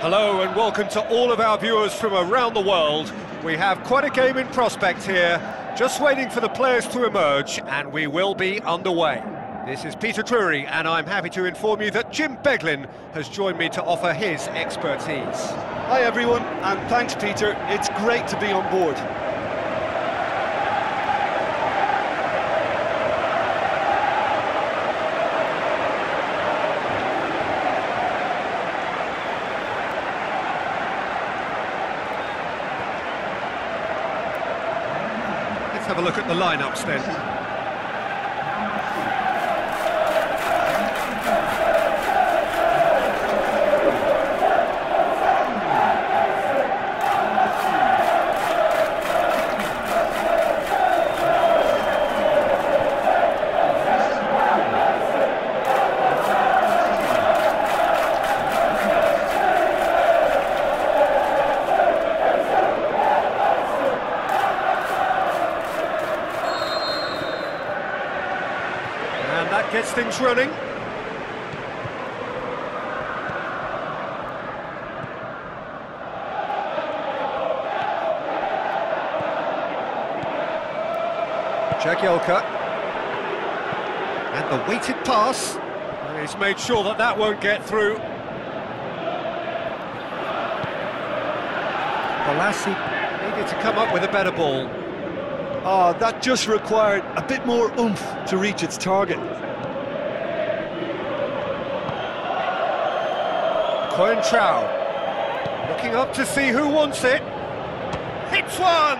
Hello and welcome to all of our viewers from around the world. We have quite a game in prospect here, just waiting for the players to emerge, and we will be underway. This is Peter Drury, and I'm happy to inform you that Jim Beglin has joined me to offer his expertise. Hi everyone, and thanks Peter, it's great to be on board. Let's have a look at the lineups then. That gets things running. Jagielka. And the weighted pass. He's made sure that that won't get through. Borussia needed to come up with a better ball. Oh, that just required a bit more oomph to reach its target. Coentrao, looking up to see who wants it. Hits one!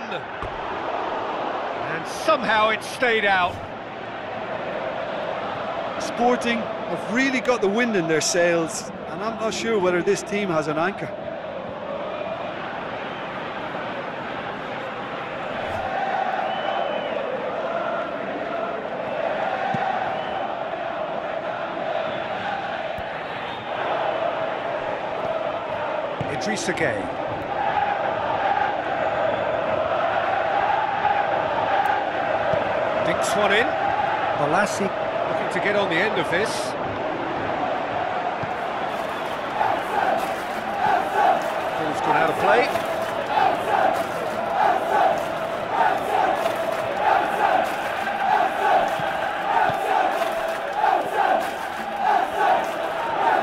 And somehow it stayed out. Sporting have really got the wind in their sails, and I'm not sure whether this team has an anchor. Gay. Dinks one in. Borussia looking to get on the end of this. Ball's gone out of play.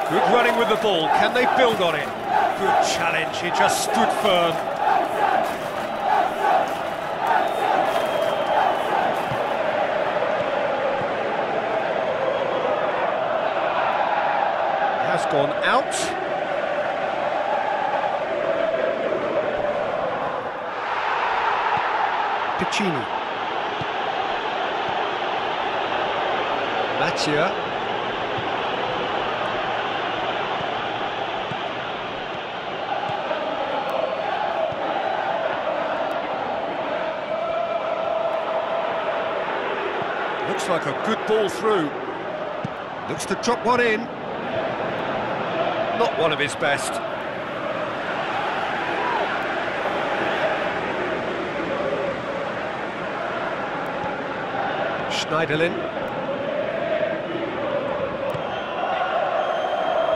Good running with the ball. Can they build on it? Good challenge, he just stood firm. Has gone out. Piccini. Mattia. Looks like a good ball through. Looks to drop one in. Not one of his best. Schneiderlin.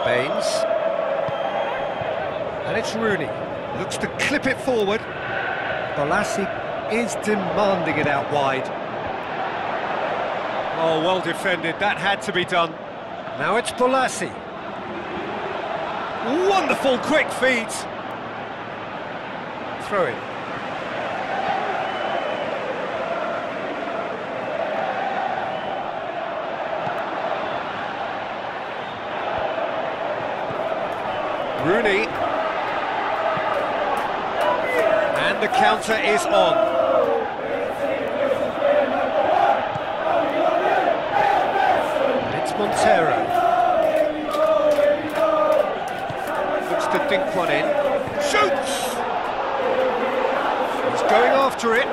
Baines. And it's Rooney. Looks to clip it forward. Borussia is demanding it out wide. Oh, well defended, that had to be done. Now it's Borussia. Wonderful quick feet. Throw in. Rooney. And the counter is on. Montero looks to dink one in, shoots! He's going after it.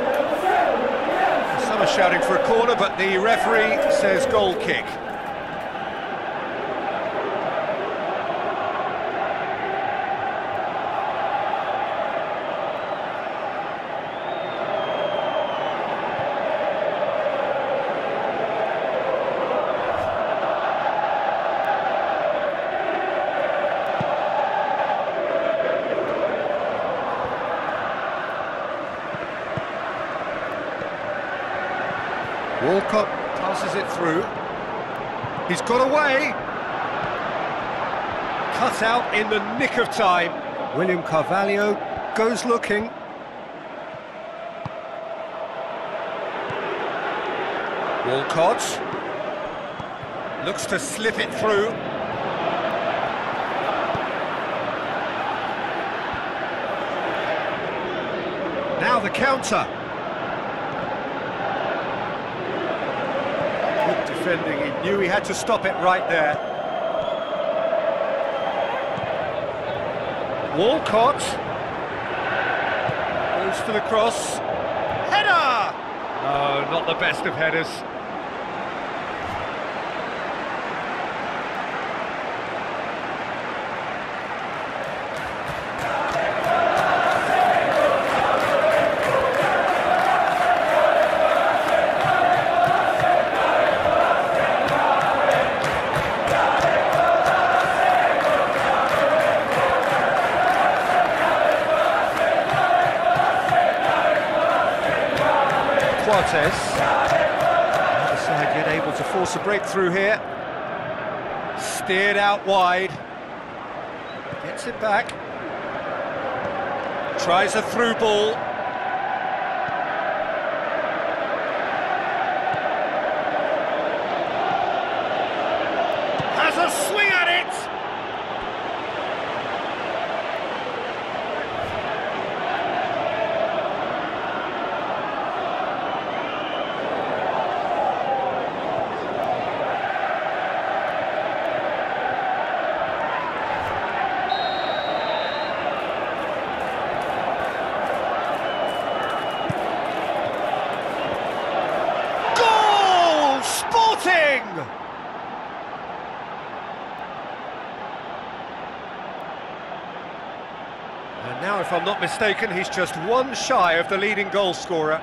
Some are shouting for a corner, but the referee says goal kick. Walcott passes it through. He's got away. Cut out in the nick of time. William Carvalho goes looking. Walcott looks to slip it through. Now the counter. Good defending, he knew he had to stop it right there. Walcott goes for the cross. Header! Oh, not the best of headers. Other side yet able to force a breakthrough here. Steered out wide. Gets it back. Tries a through ball. Has a swing at it! And now, if I'm not mistaken, he's just one shy of the leading goal scorer.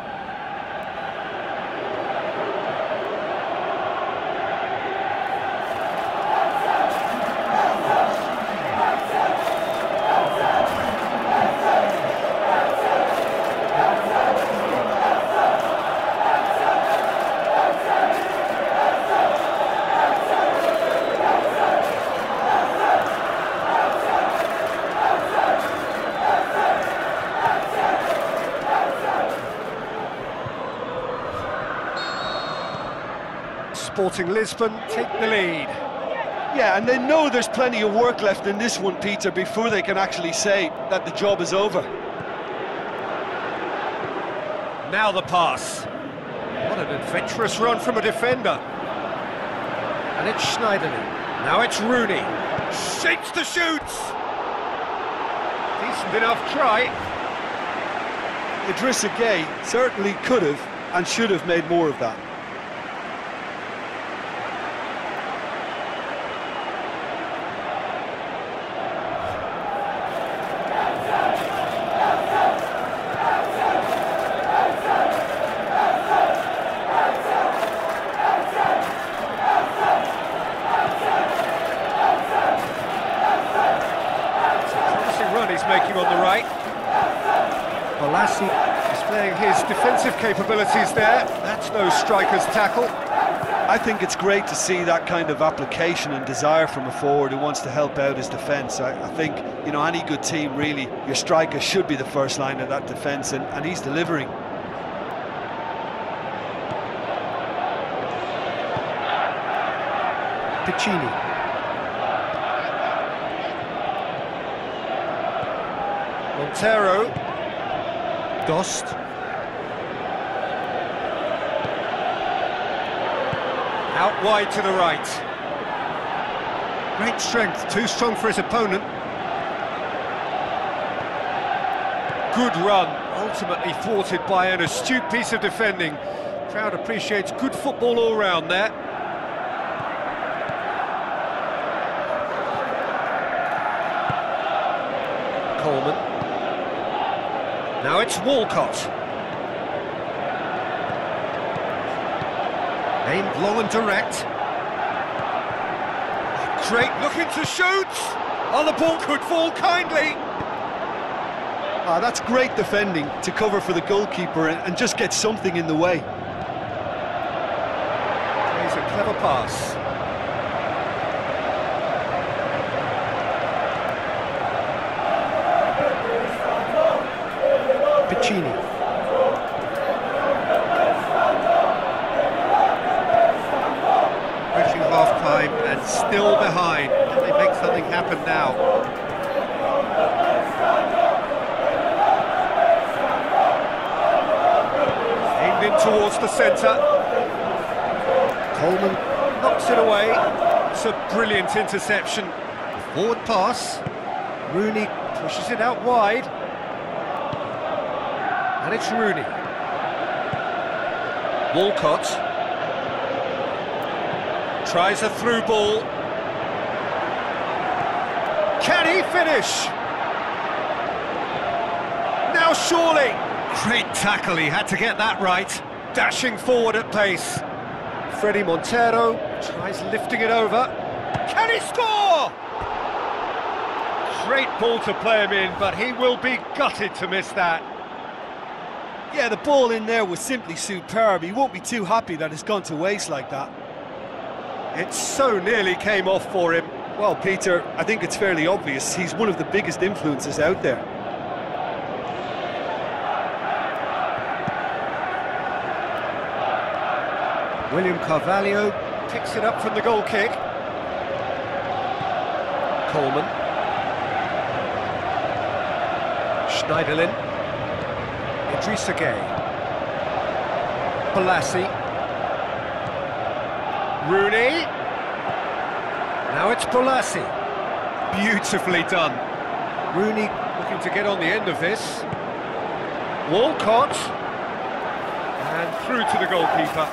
Sporting Lisbon take the lead. Yeah, and they know there's plenty of work left in this one, Peter, before they can actually say that the job is over. Now the pass. What an adventurous run from a defender. And it's Schneiderlin. Now it's Rooney. Shapes the shoots. Decent enough try. Idrissa Gueye certainly could have and should have made more of that. Making on the right. Bolassi displaying his defensive capabilities there. That's no striker's tackle. I think it's great to see that kind of application and desire from a forward who wants to help out his defence. I think, you know, any good team, really, your striker should be the first line of that defence, and he's delivering. Piccini. Montero, Dost, out wide to the right. Great strength, too strong for his opponent. Good run, ultimately thwarted by an astute piece of defending. Crowd appreciates good football all round there. Coleman. Now it's Walcott. Aimed long and direct. Craig looking to shoot. Oh, the ball could fall kindly. That's great defending to cover for the goalkeeper and just get something in the way. clever pass. Piccini. Pushing half-time and still behind. Can they make something happen now? Aimed in towards the centre. Coleman knocks it away. It's a brilliant interception. Forward pass. Rooney pushes it out wide. And it's Rooney. Walcott tries a through ball. Can he finish? Now surely. Great tackle, he had to get that right. Dashing forward at pace. Fredy Montero tries lifting it over. Can he score? Great ball to play him in, but he will be gutted to miss that. Yeah, the ball in there was simply superb. He won't be too happy that it's gone to waste like that. It so nearly came off for him. Well, Peter, I think it's fairly obvious. He's one of the biggest influences out there. William Carvalho picks it up from the goal kick. Coleman. Schneiderlin. Idrissa Gueye. Balassi. Rooney. Now it's Balassi. Beautifully done. Rooney looking to get on the end of this. Walcott. And through to the goalkeeper.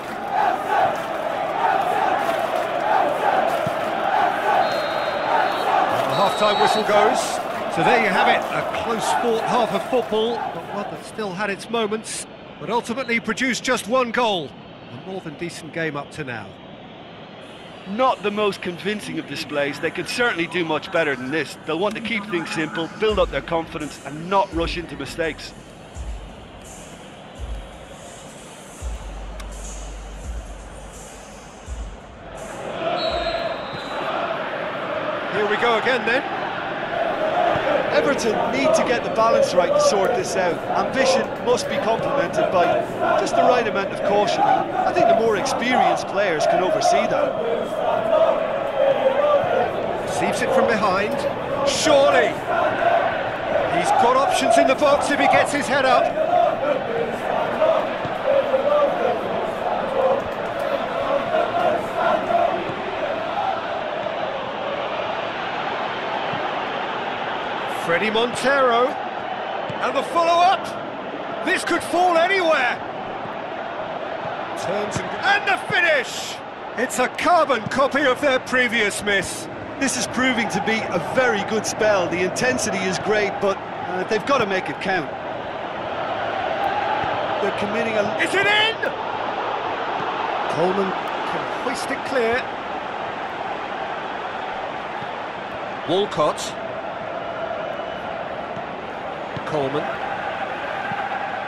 And the half-time whistle goes. So there you have it, a close-fought half of football, but one that still had its moments, but ultimately produced just one goal. A more than decent game up to now. Not the most convincing of displays. They could certainly do much better than this. They'll want to keep things simple, build up their confidence and not rush into mistakes. Here we go again then. Everton need to get the balance right to sort this out. Ambition must be complemented by just the right amount of caution. I think the more experienced players can oversee that. Receives it from behind. Surely! He's got options in the box if he gets his head up. Fredy Montero, and the follow-up. This could fall anywhere. Turns and the finish. It's a carbon copy of their previous miss. This is proving to be a very good spell. The intensity is great, but they've got to make it count. They're committing a... Is it in? Coleman can hoist it clear. Walcott. Coleman.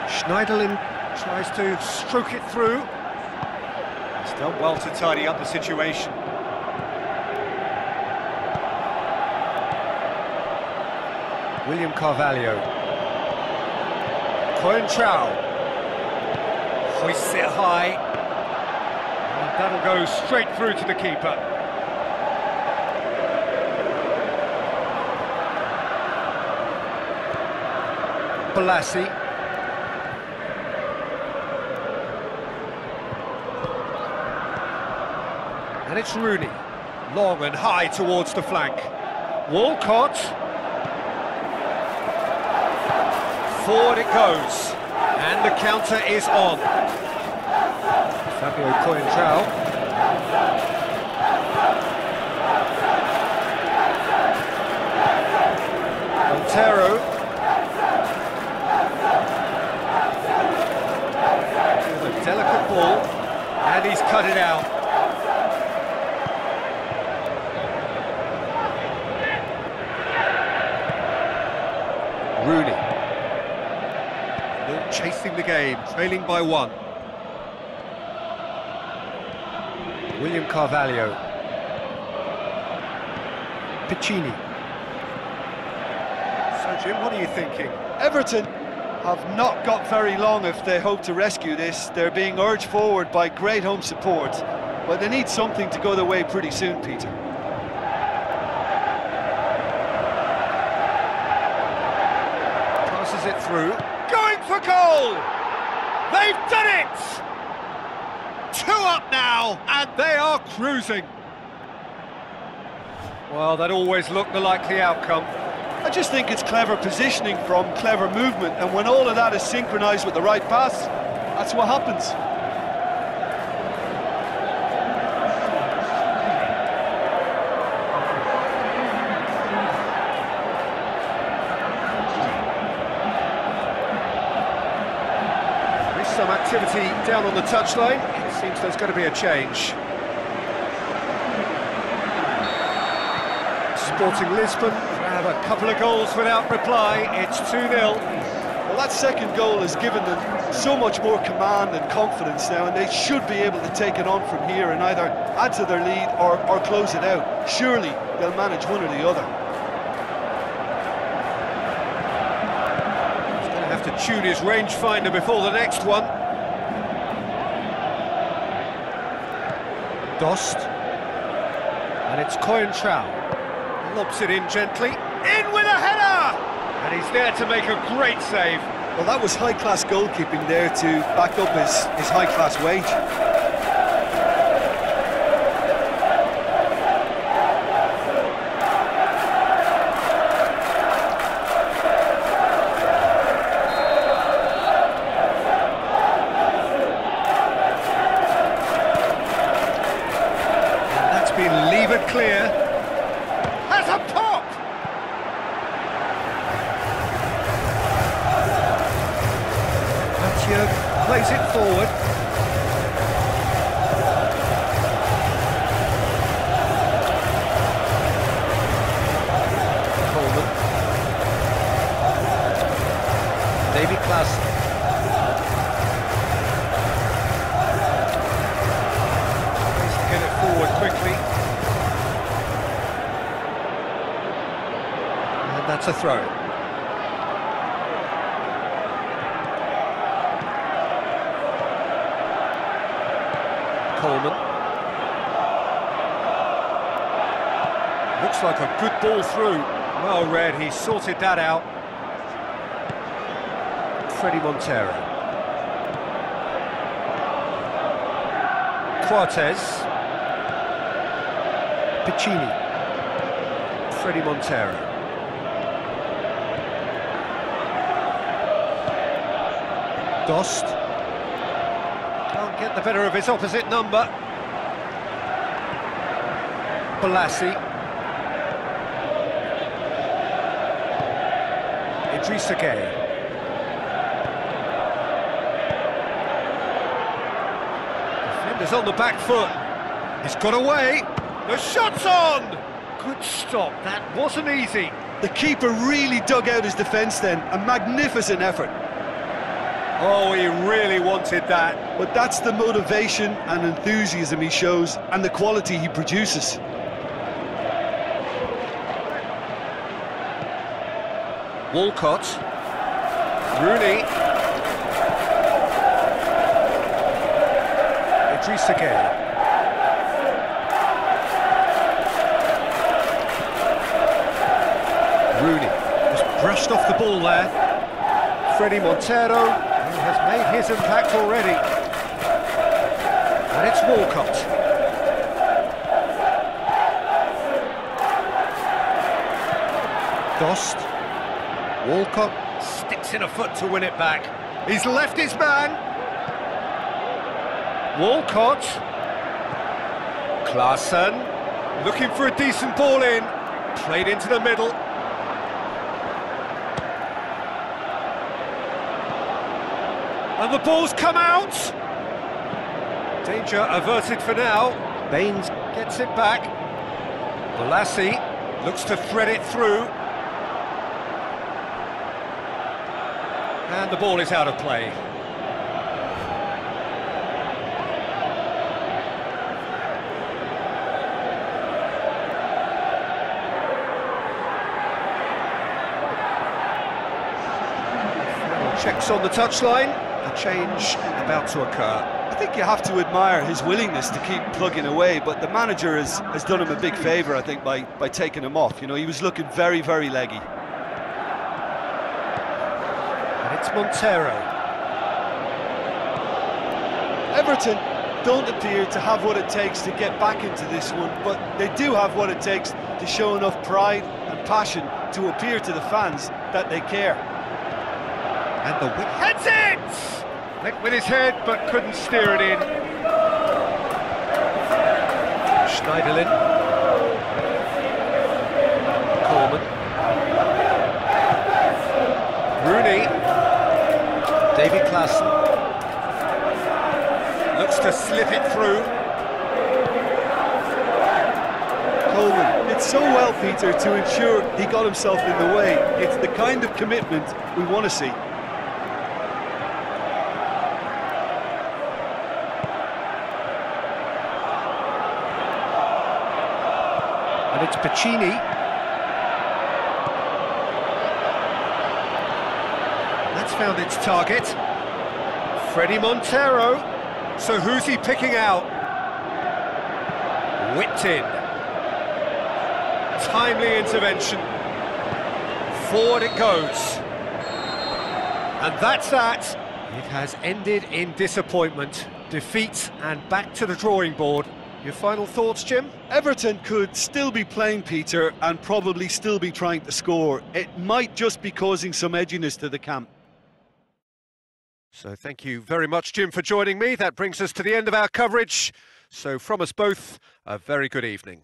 Schneiderlin tries to stroke it through. He's done well to tidy up the situation. William Carvalho. Coentrao. Hoists it high. And that'll go straight through to the keeper. Balassi. And it's Rooney. Long and high towards the flank. Walcott. Forward it goes. And the counter is on. Fabio Coentrao. Montero. Delicate ball, and he's cut it out. Rooney. Still chasing the game, trailing by one. William Carvalho. Piccini. So Jim, what are you thinking? Everton have not got very long if they hope to rescue this. They're being urged forward by great home support, but they need something to go their way pretty soon, Peter. Passes it through. Going for goal! They've done it! 2 up now, and they are cruising. Well, that always looked the likely outcome. I just think it's clever positioning from clever movement, and when all of that is synchronised with the right pass, that's what happens. There's some activity down on the touchline. It seems there's going to be a change. Sporting Lisbon have a couple of goals without reply. It's 2-0. Well, that second goal has given them so much more command and confidence now, and they should be able to take it on from here and either add to their lead or close it out. Surely they'll manage one or the other. He's going to have to tune his rangefinder before the next one. Dost. And it's Coentrao. Lobs it in gently, in with a header! And he's there to make a great save. Well, that was high-class goalkeeping there to back up his high-class wage. And that's been levered clear. Has a pop! Mathieu plays it forward. Coleman. David Klaas. Tries to get it forward quickly. That's a throw. Coleman. Looks like a good ball through. Well read, he sorted that out. Freddie Montero. Cortez. Piccini. Freddie Montero. Dost can't get the better of his opposite number. Balassi. Idrissa Gueye. Defender's on the back foot. He's got away. The shot's on. Good stop. That wasn't easy. The keeper really dug out his defence then. A magnificent effort. Oh, he really wanted that. But that's the motivation and enthusiasm he shows, and the quality he produces. Walcott. Rooney. Idrissa Gueye. Rooney just brushed off the ball there. Freddie Montero has made his impact already. And it's Walcott. Dost. Walcott sticks in a foot to win it back. He's left his man. Walcott. Klaassen. Looking for a decent ball in. Played into the middle. And the ball's come out. Danger averted for now. Baines gets it back. Balassi looks to thread it through. And the ball is out of play. Checks on the touchline, a change about to occur. I think you have to admire his willingness to keep plugging away, but the manager has done him a big favour, I think, by taking him off. You know, he was looking very, very leggy. And it's Montero. Everton don't appear to have what it takes to get back into this one, but they do have what it takes to show enough pride and passion to appear to the fans that they care. And the whip heads it! Went with his head, but couldn't steer it in. Schneiderlin. Coleman. Rooney. David Klaassen. Looks to slip it through. Coleman did so well, Peter, to ensure he got himself in the way. It's the kind of commitment we want to see. And it's Piccini. That's found its target. Freddie Montero. So who's he picking out? Whipped in. Timely intervention. Forward it goes. And that's that. It has ended in disappointment, defeat, and back to the drawing board. Your final thoughts, Jim? Everton could still be playing, Peter, and probably still be trying to score. It might just be causing some edginess to the camp. So thank you very much, Jim, for joining me. That brings us to the end of our coverage. So from us both, a very good evening.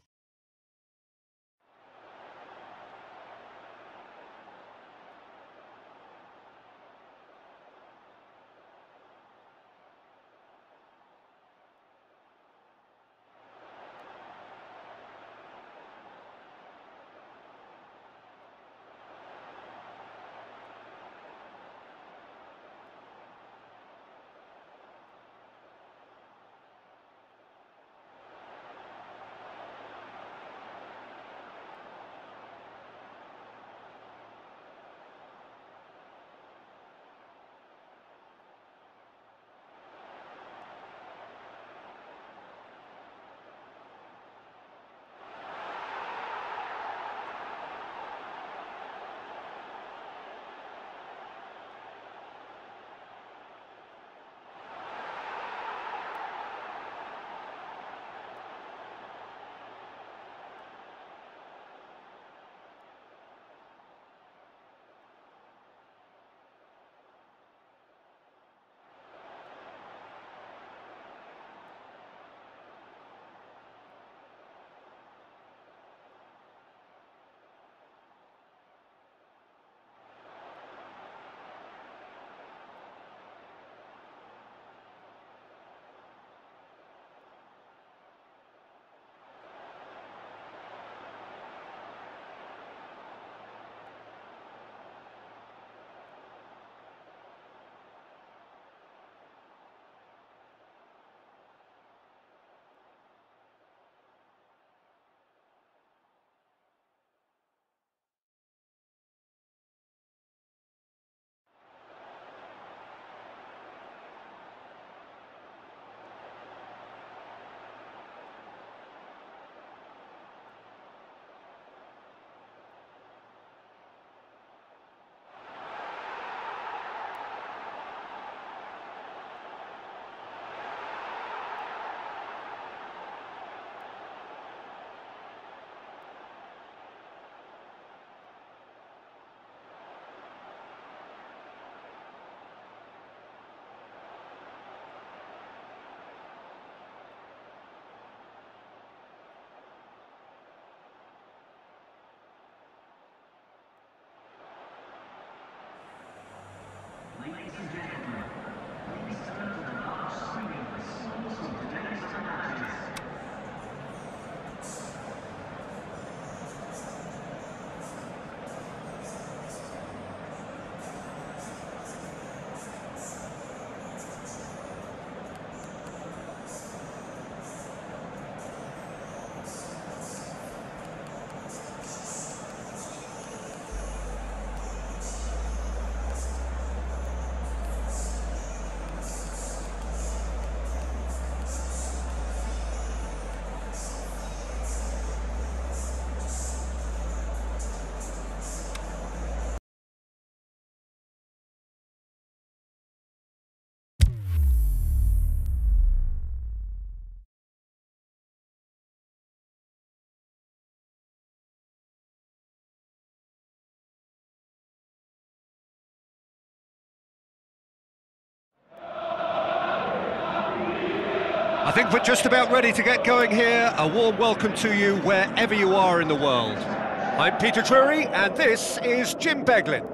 think we're just about ready to get going here. A warm welcome to you wherever you are in the world. I'm Peter Drury, and this is Jim Beglin.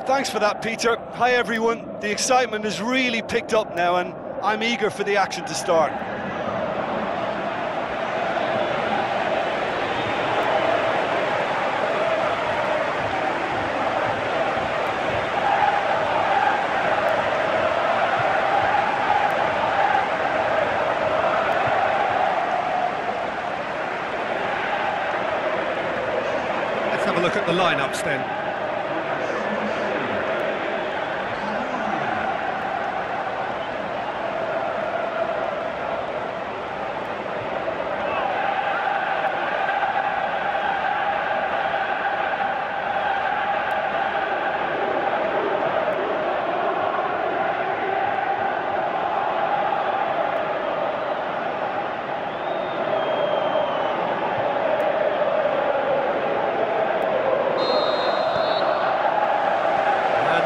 Thanks for that, Peter. Hi everyone. The excitement has really picked up now, and I'm eager for the action to start. Let's have a look at the lineups then.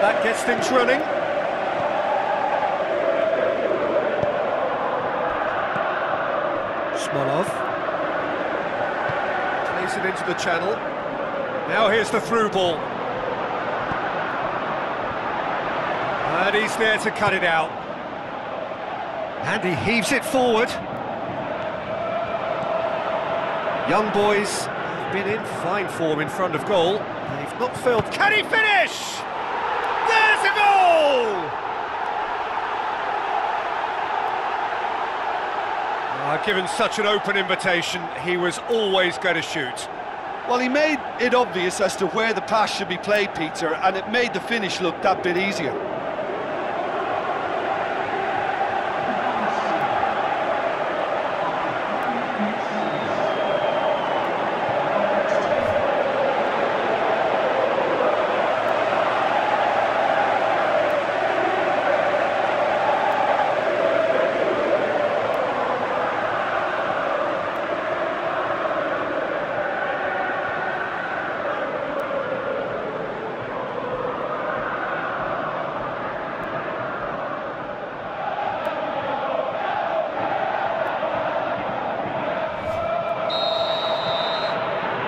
That gets things running. Smolov plays it into the channel. Now here's the through ball. And he's there to cut it out. And he heaves it forward. Young boys have been in fine form in front of goal. They've not failed. Can he finish? There's a goal! Given such an open invitation, he was always going to shoot. Well, he made it obvious as to where the pass should be played, Peter, and it made the finish look that bit easier.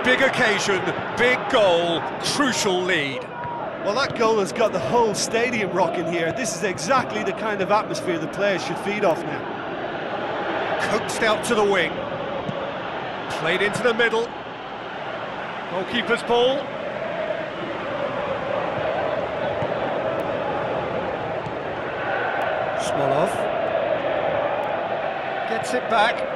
Big occasion, big goal, crucial lead. Well, that goal has got the whole stadium rocking here. This is exactly the kind of atmosphere the players should feed off now. Coaxed out to the wing. Played into the middle. Goalkeeper's ball. Smolov. Gets it back.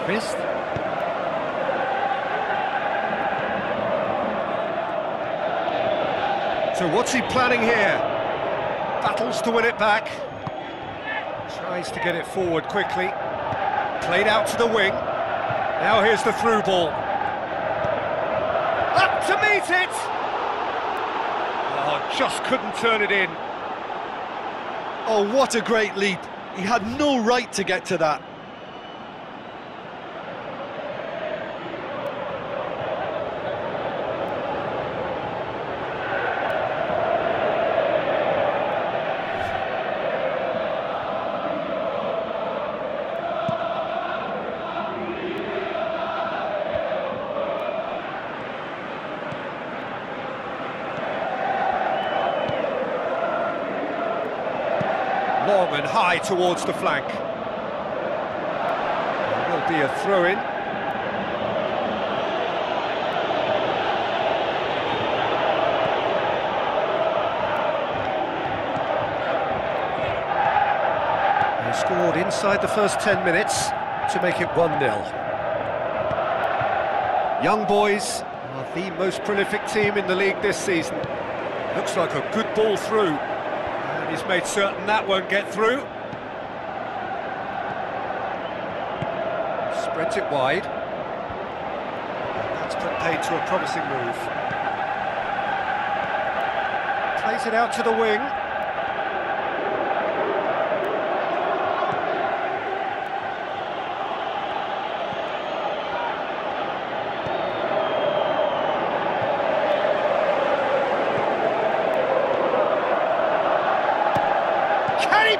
Missed. So what's he planning here? Battles to win it back. Tries to get it forward quickly. Played out to the wing. Now here's the through ball. Up to meet it! Oh, just couldn't turn it in. Oh, what a great leap. He had no right to get to that. Long and high towards the flank. There will be a throw-in. They scored inside the first 10 minutes to make it 1-0. Young boys are the most prolific team in the league this season. Looks like a good ball through. He's made certain that won't get through. Spreads it wide. That's put paid to a promising move. Plays it out to the wing.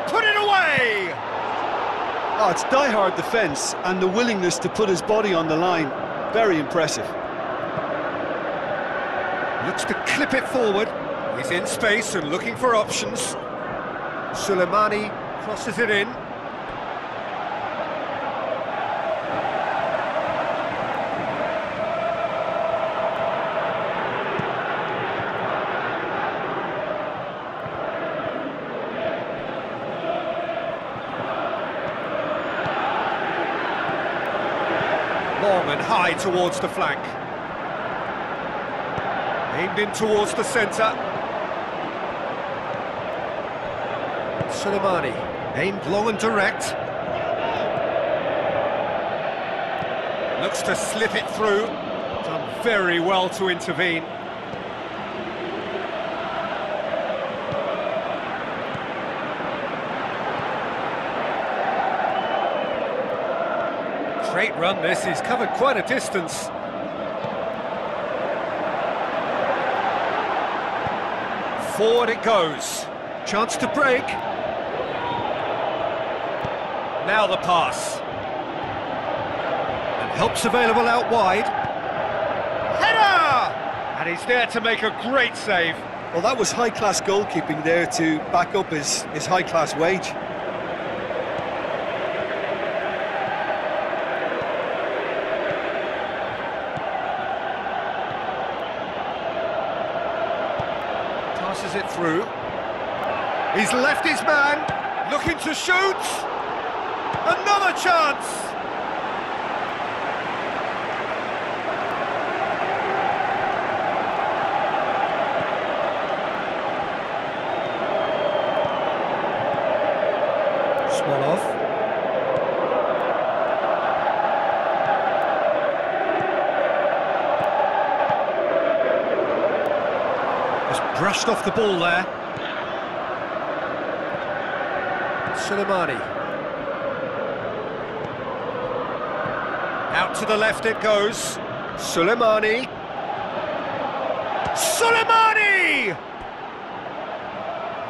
put it away! Oh, it's die-hard defence and the willingness to put his body on the line. Very impressive. Looks to clip it forward. He's in space and looking for options. Suleimani crosses it in. Long and high towards the flank. Aimed in towards the centre. Suleimani, aimed long and direct. Looks to slip it through. Done very well to intervene. Great run this, he's covered quite a distance. Forward it goes. Chance to break. Now the pass. And help's available out wide. Header! And he's there to make a great save. Well, that was high-class goalkeeping there to back up his high-class wage. Passes it through. He's left his man, looking to shoot. Another chance. Smolov. Just brushed off the ball there. Suleimani. Out to the left it goes. Suleimani. Suleimani!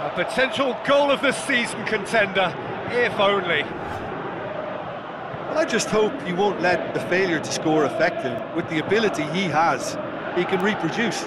A potential goal of the season contender, if only. Well, I just hope he won't let the failure to score affect him. With the ability he has, he can reproduce.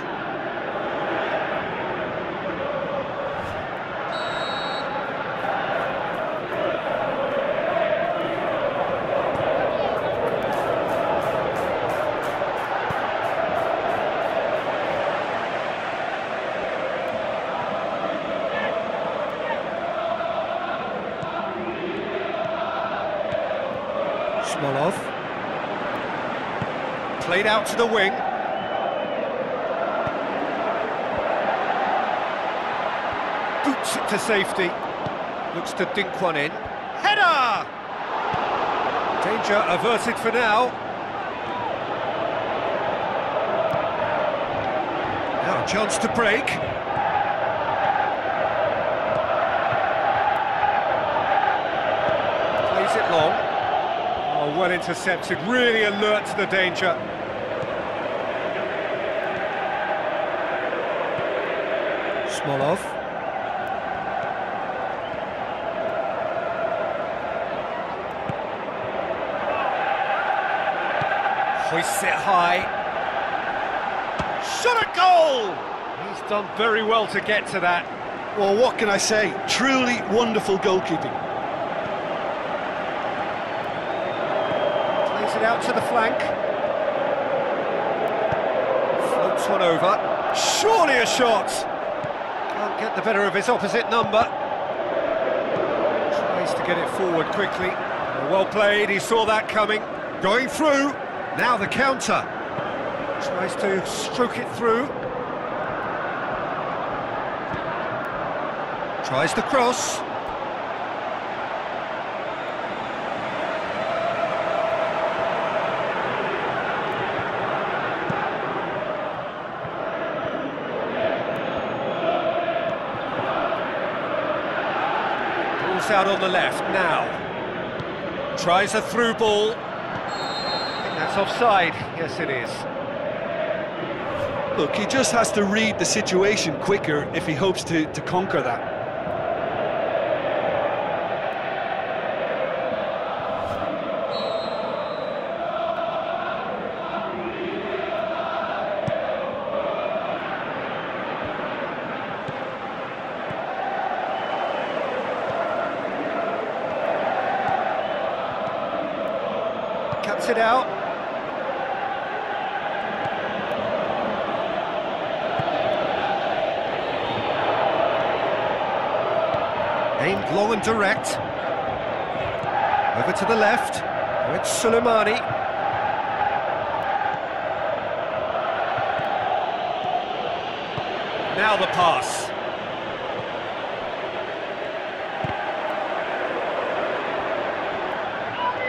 Smolov. Played out to the wing. Boots it to safety. Looks to dink one in. Header! Danger averted for now. Now a chance to break. Plays it long. Oh, well intercepted, really alert to the danger. Smolov. Hoists it high. Shot a goal! He's done very well to get to that. Well, what can I say? Truly wonderful goalkeeping. It out to the flank. Floats one over. Surely a shot. Can't get the better of his opposite number. Tries to get it forward quickly. Well played, he saw that coming. Going through. Now the counter. Tries to stroke it through. Tries the cross. Out on the left now. Tries a through ball. I think that's offside. Yes, it is. Look, he just has to read the situation quicker if he hopes to conquer that. Cuts it out. Aimed long and direct. Over to the left. Oh, it's Soleimani. Now the pass.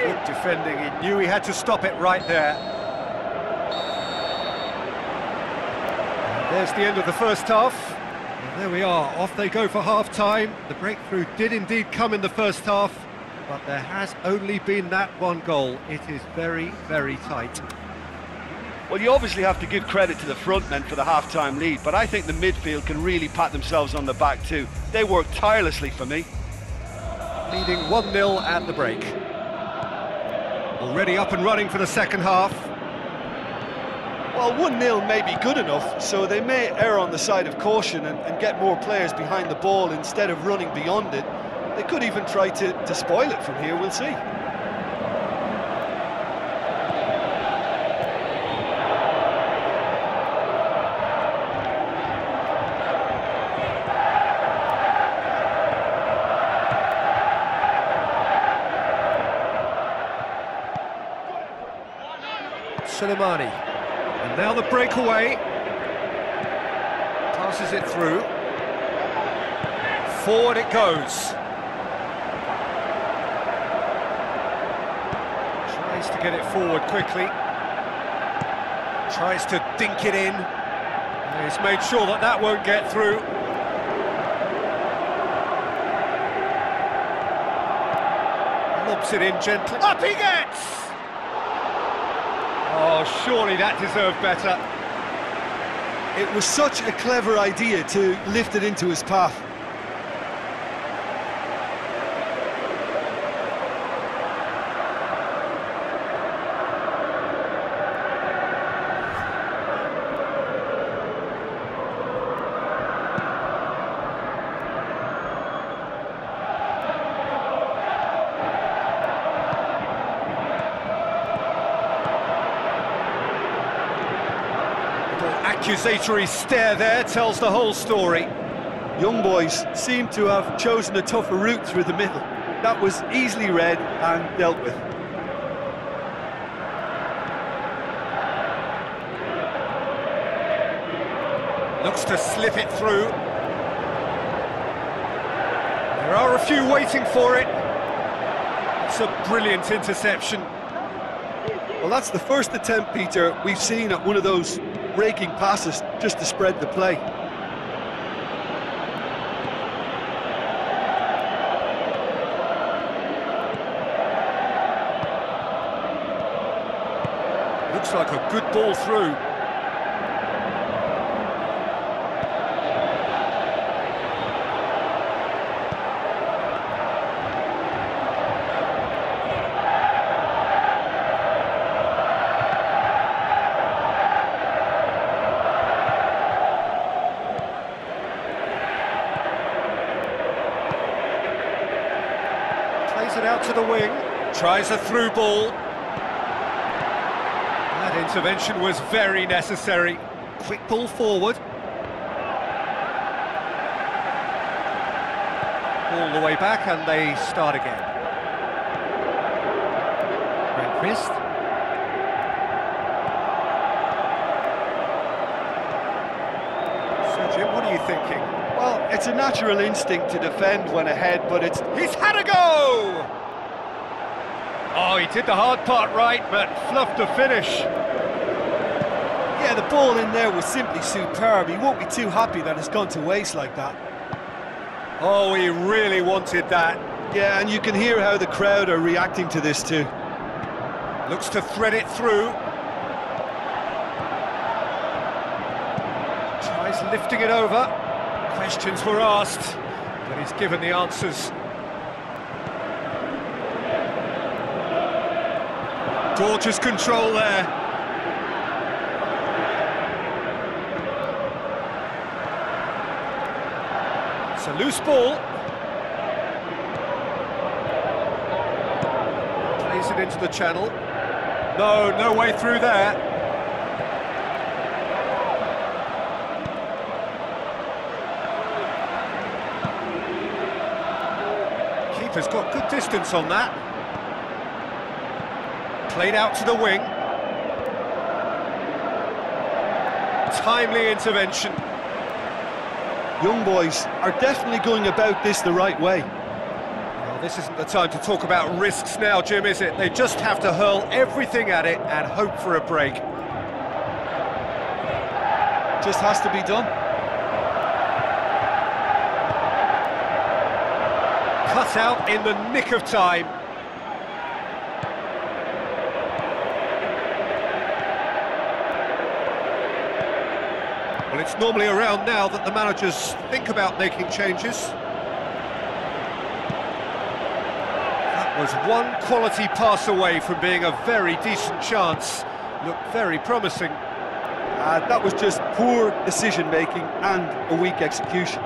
Good defending, he knew he had to stop it right there. And there's the end of the first half. And there we are, off they go for half-time. The breakthrough did indeed come in the first half, but there has only been that one goal. It is very, very tight. Well, you obviously have to give credit to the front men for the half-time lead, but I think the midfield can really pat themselves on the back too. They worked tirelessly for me. Leading 1-0 at the break. Already up and running for the second half. Well, 1-0 may be good enough, so they may err on the side of caution and get more players behind the ball instead of running beyond it. They could even try to spoil it from here, we'll see. Soleimani, and now the breakaway, passes it through, forward it goes, tries to get it forward quickly, tries to dink it in, and he's made sure that that won't get through. Lobs it in gently, up he gets! Oh, surely that deserved better. It was such a clever idea to lift it into his path. Accusatory stare there tells the whole story. Young boys seem to have chosen a tougher route through the middle. That was easily read and dealt with. Looks to slip it through. There are a few waiting for it. It's a brilliant interception. Well, that's the first attempt, Peter, we've seen at one of those raking passes just to spread the play. Looks like a good ball through. It out to the wing, tries a through ball. That intervention was very necessary. Quick ball forward. All the way back and they start again. Rehnquist. So Jim, what are you thinking? Well, it's a natural instinct to defend when ahead, but it's... He's had a go! Oh, he did the hard part right, but fluffed the finish. Yeah, the ball in there was simply superb. He won't be too happy that it's gone to waste like that. Oh, he really wanted that. Yeah, and you can hear how the crowd are reacting to this too. Looks to thread it through. Tries lifting it over. Questions were asked, but he's given the answers. Gorgeous control there. It's a loose ball. Plays it into the channel. No, no way through there. Keeper's got good distance on that. Played out to the wing. Timely intervention. Young boys are definitely going about this the right way. Well, this isn't the time to talk about risks now, Jim, is it? They just have to hurl everything at it and hope for a break. Just has to be done. Cut out in the nick of time. Well, it's normally around now that the managers think about making changes. That was one quality pass away from being a very decent chance. Looked very promising. That was just poor decision-making and a weak execution.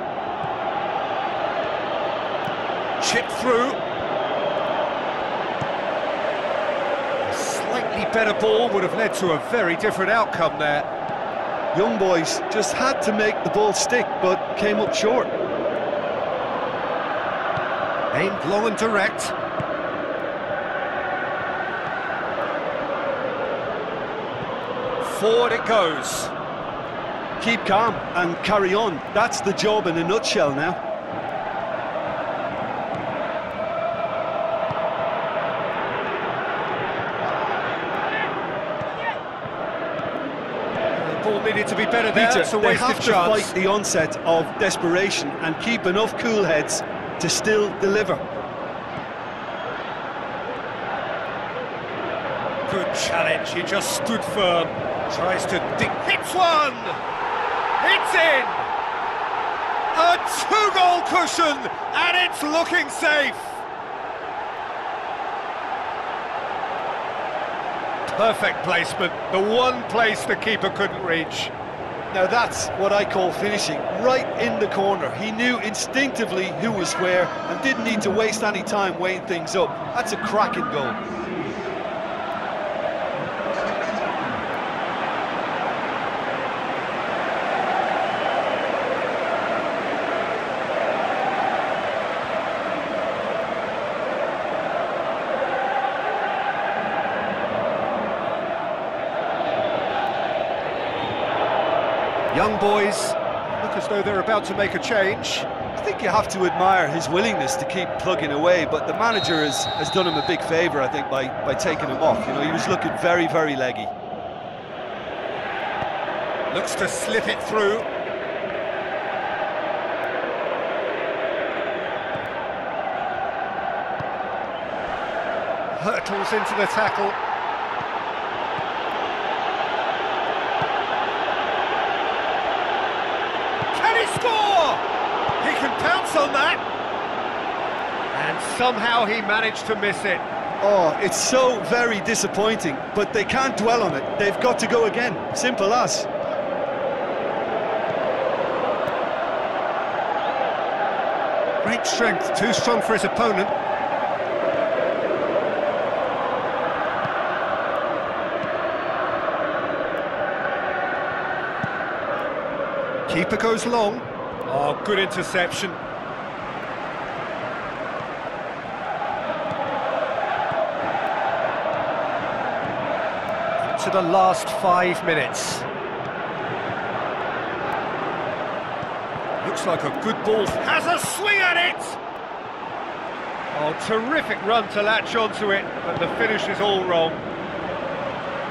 Chipped through. A slightly better ball would have led to a very different outcome there. Young boys just had to make the ball stick, but came up short. Aimed long and direct. Forward it goes. Keep calm and carry on. That's the job in a nutshell now. Ball needed to be better there. Peter, It's a they wasted have to chance. fight the onset of desperation and keep enough cool heads to still deliver. Good challenge, he just stood firm. Tries to dig, hits one! It's in! A two-goal cushion, and it's looking safe! Perfect placement, the one place the keeper couldn't reach. Now that's what I call finishing, right in the corner. He knew instinctively who was where and didn't need to waste any time weighing things up. That's a cracking goal. Young boys look as though they're about to make a change. I think you have to admire his willingness to keep plugging away, but the manager has done him a big favour, I think, by taking him off. You know, he was looking very, very leggy. Looks to slip it through. Hurtles into the tackle. Score! He can pounce on that! And somehow he managed to miss it. Oh, it's so very disappointing, but they can't dwell on it. They've got to go again. Simple as. Great strength, too strong for his opponent. Keeper goes long. Oh, good interception. Into the last 5 minutes. Looks like a good ball. Has a swing at it! Oh, terrific run to latch onto it, but the finish is all wrong.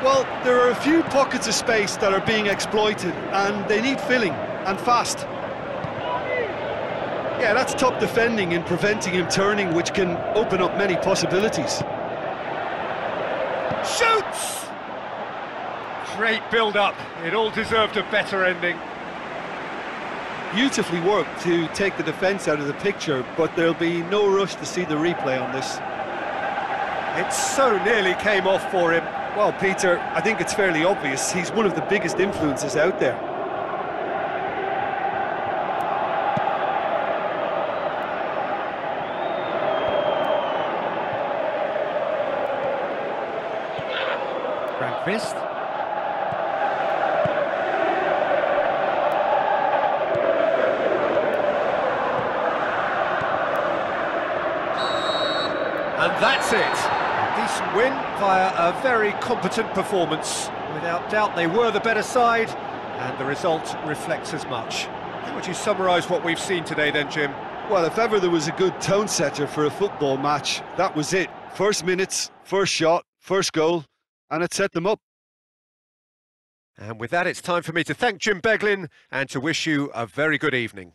Well, there are a few pockets of space that are being exploited, and they need filling, and fast. Yeah, that's top defending and preventing him turning, which can open up many possibilities. Shoots! Great build-up. It all deserved a better ending. Beautifully worked to take the defence out of the picture, but there'll be no rush to see the replay on this. It so nearly came off for him. Well, Peter, I think it's fairly obvious. He's one of the biggest influences out there. Grandfist. And that's it. A decent win via a very competent performance. Without doubt, they were the better side, and the result reflects as much. How would you summarise what we've seen today then, Jim? Well, if ever there was a good tone setter for a football match, that was it. First minutes, first shot, first goal, and it set them up. And with that, it's time for me to thank Jim Beglin and to wish you a very good evening.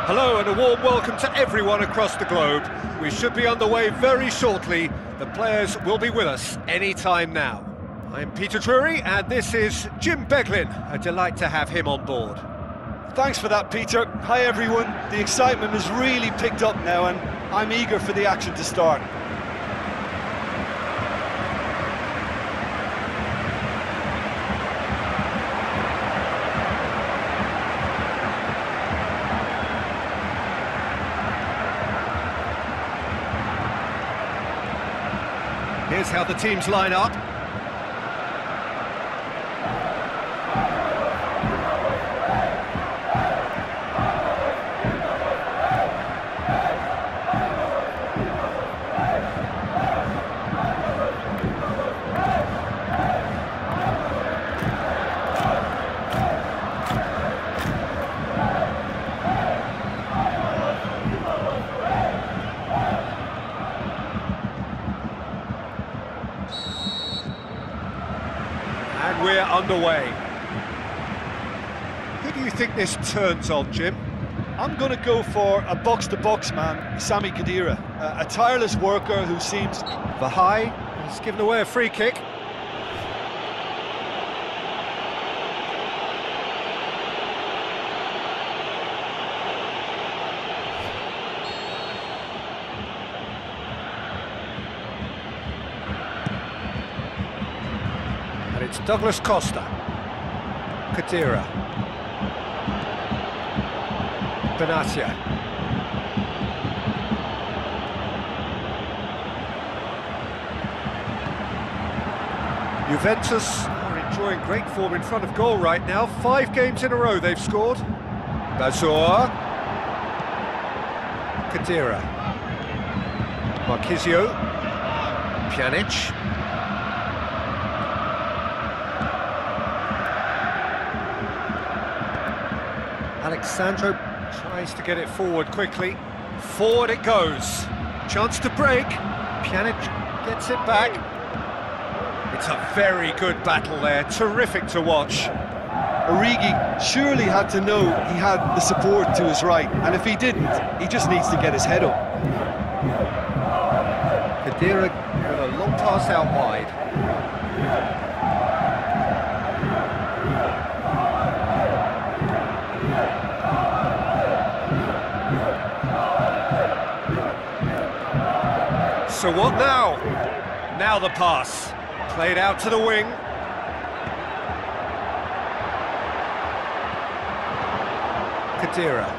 Hello and a warm welcome to everyone across the globe. We should be underway very shortly. The players will be with us any time now. I'm Peter Drury and this is Jim Beglin. A delight to have him on board. Thanks for that, Peter. Hi everyone. The excitement has really picked up now and I'm eager for the action to start. Here's how the teams line up. And we're underway. Who do you think this turns on, Jim? I'm going to go for a box-to-box man, Sami Khedira, a tireless worker who seems... Vahai has given away a free kick. And it's Douglas Costa. Khedira. Benatia. Juventus are enjoying great form in front of goal right now. 5 games in a row they've scored. Bazor. Khedira. Marquisio. Pjanic. Alexandro tries to get it forward quickly. Forward it goes. Chance to break. Pjanic gets it back. It's a very good battle there. Terrific to watch. Origi surely had to know he had the support to his right, and if he didn't, he just needs to get his head up. Khedira with a long pass out wide. So what now? Now the pass. Played out to the wing. Khedira.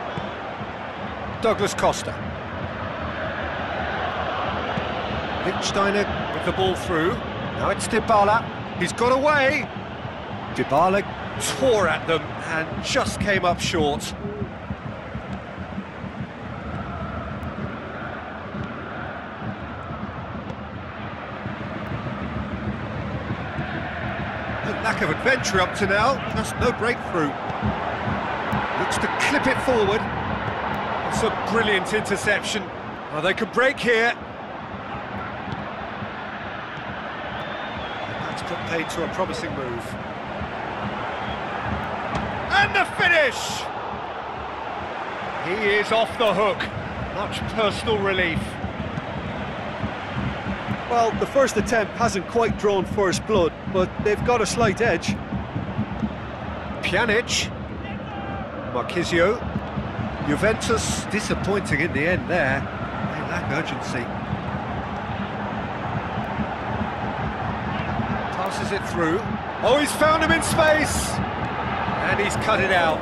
Douglas Costa. Lichtsteiner with the ball through. Now it's Dybala. He's got away. Dybala tore at them and just came up short. Lack of adventure up to now, just no breakthrough. Looks to clip it forward. It's a brilliant interception. Oh, they could break here. That's put paid to a promising move. And the finish! He is off the hook. Much personal relief. Well, the first attempt hasn't quite drawn first blood, but they've got a slight edge. Pjanic. Marquisio. Juventus disappointing in the end there. They lack urgency. Passes it through. Oh, he's found him in space! And he's cut it out.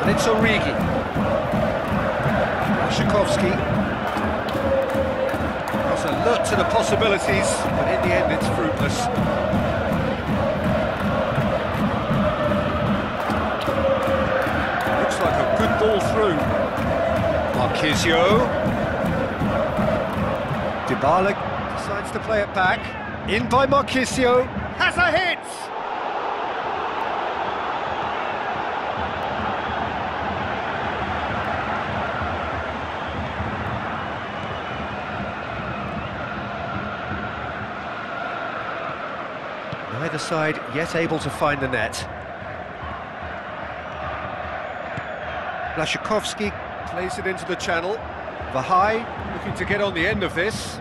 And it's Origi. Tchaikovsky. Alert to the possibilities, but in the end it's fruitless. Looks like a good ball through. Marquisio. Dybala decides to play it back. In by Marquisio. Has a hit! Neither side yet able to find the net. Tchaikovsky plays it into the channel. Vahai looking to get on the end of this.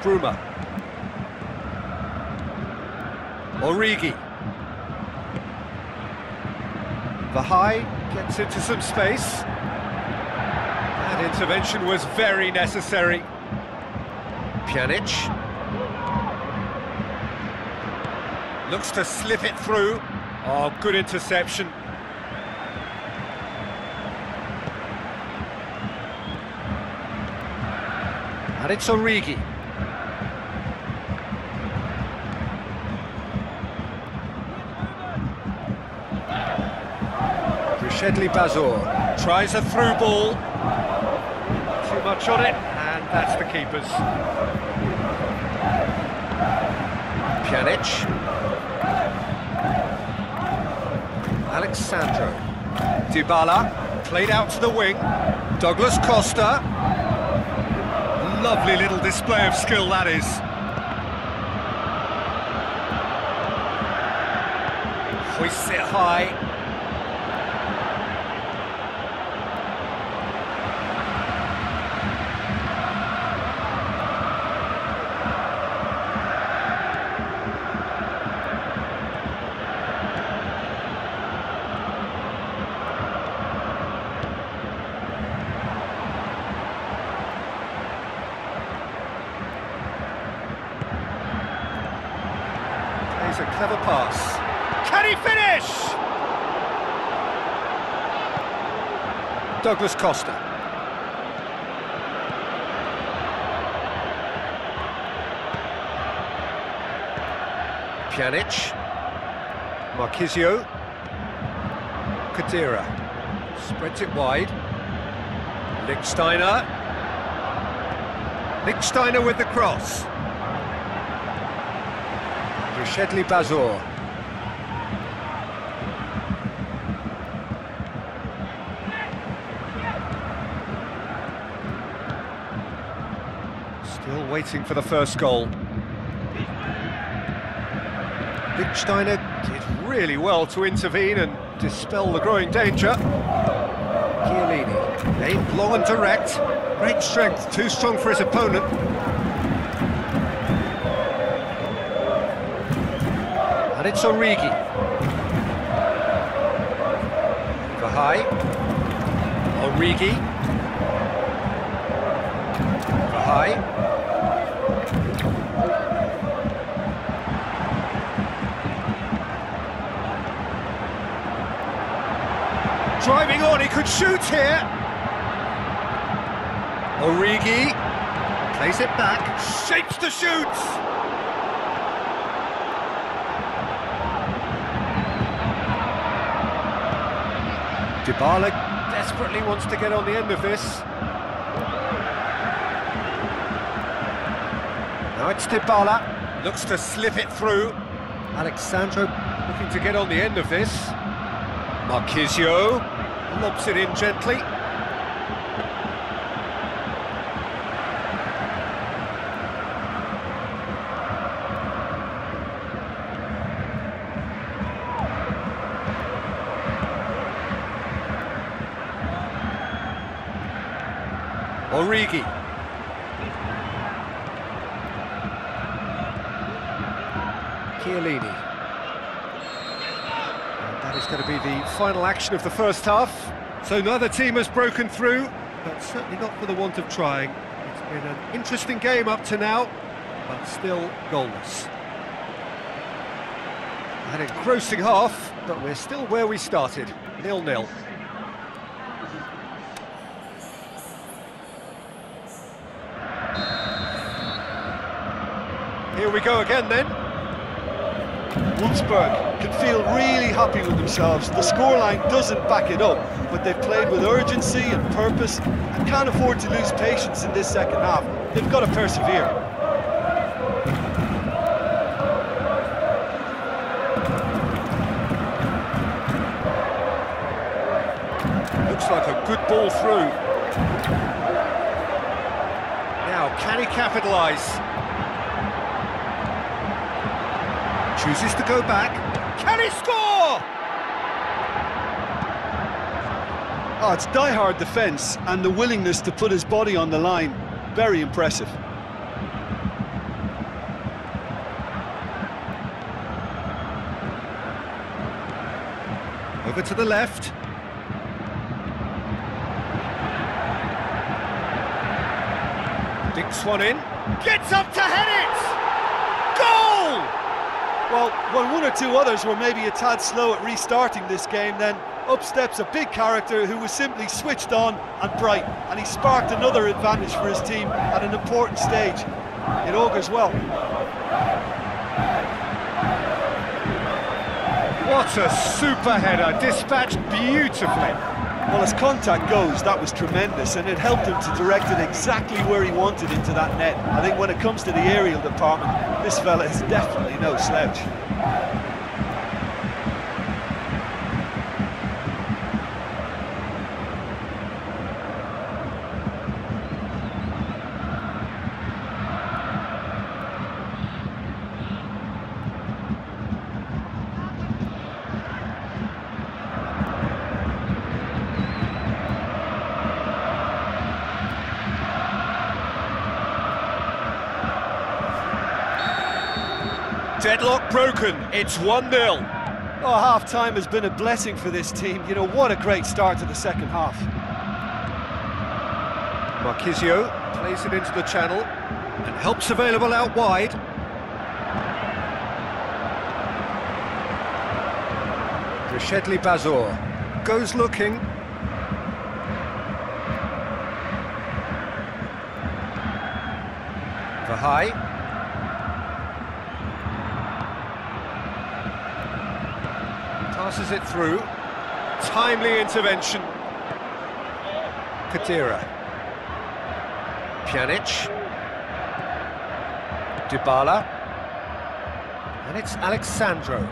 Bruma. Origi. Vahai gets into some space. That intervention was very necessary. Pjanic. Looks to slip it through. Oh, good interception. And it's Origi. Shedley Bazor tries a through ball. Too much on it, and that's the keeper's. Alexandro. Dybala, played out to the wing. Douglas Costa. Lovely little display of skill, that is. Hoists it high. A clever pass. Can he finish? Douglas Costa. Pjanic. Marquisio. Kadira. Spreads it wide. Lichtsteiner. Lichtsteiner with the cross. Shedley Bazor. Still waiting for the first goal. Lichtsteiner did really well to intervene and dispel the growing danger. Chiellini, aimed long and direct. Great strength, too strong for his opponent. And it's Origi. Vahai. Origi. Vahai. Driving on, he could shoot here. Origi. Plays it back, shapes the shoots. Dybala desperately wants to get on the end of this. Now it's Dybala, looks to slip it through. Alexandro looking to get on the end of this. Marquisio lobs it in gently. Origi. Chiellini. And that is going to be the final action of the first half. So neither team has broken through, but certainly not for the want of trying. It's been an interesting game up to now, but still goalless. An engrossing half, but we're still where we started, 0-0. Here we go again then. Wolfsburg can feel really happy with themselves. The scoreline doesn't back it up, but they've played with urgency and purpose and can't afford to lose patience in this second half. They've got to persevere. Looks like a good ball through. Now, can he capitalise? Chooses to go back. Can he score? Oh, it's die-hard defence and the willingness to put his body on the line. Very impressive. Over to the left. Dinks one in. Gets up to head it! Goal! Well, when one or two others were maybe a tad slow at restarting this game, then up steps a big character who was simply switched on and bright, and he sparked another advantage for his team at an important stage. It augurs well. What a super header, dispatched beautifully. Well, as contact goes, that was tremendous, and it helped him to direct it exactly where he wanted into that net. I think when it comes to the aerial department, This fella is definitely no slouch. Deadlock broken, it's 1-0. Oh, half-time has been a blessing for this team. You know, what a great start to the second half. Marquisio plays it into the channel, and help's available out wide. Rishedli Bazor goes looking. Vahai. Passes it through. Timely intervention. Kadira. Pjanic. Dybala. And it's Alexandro.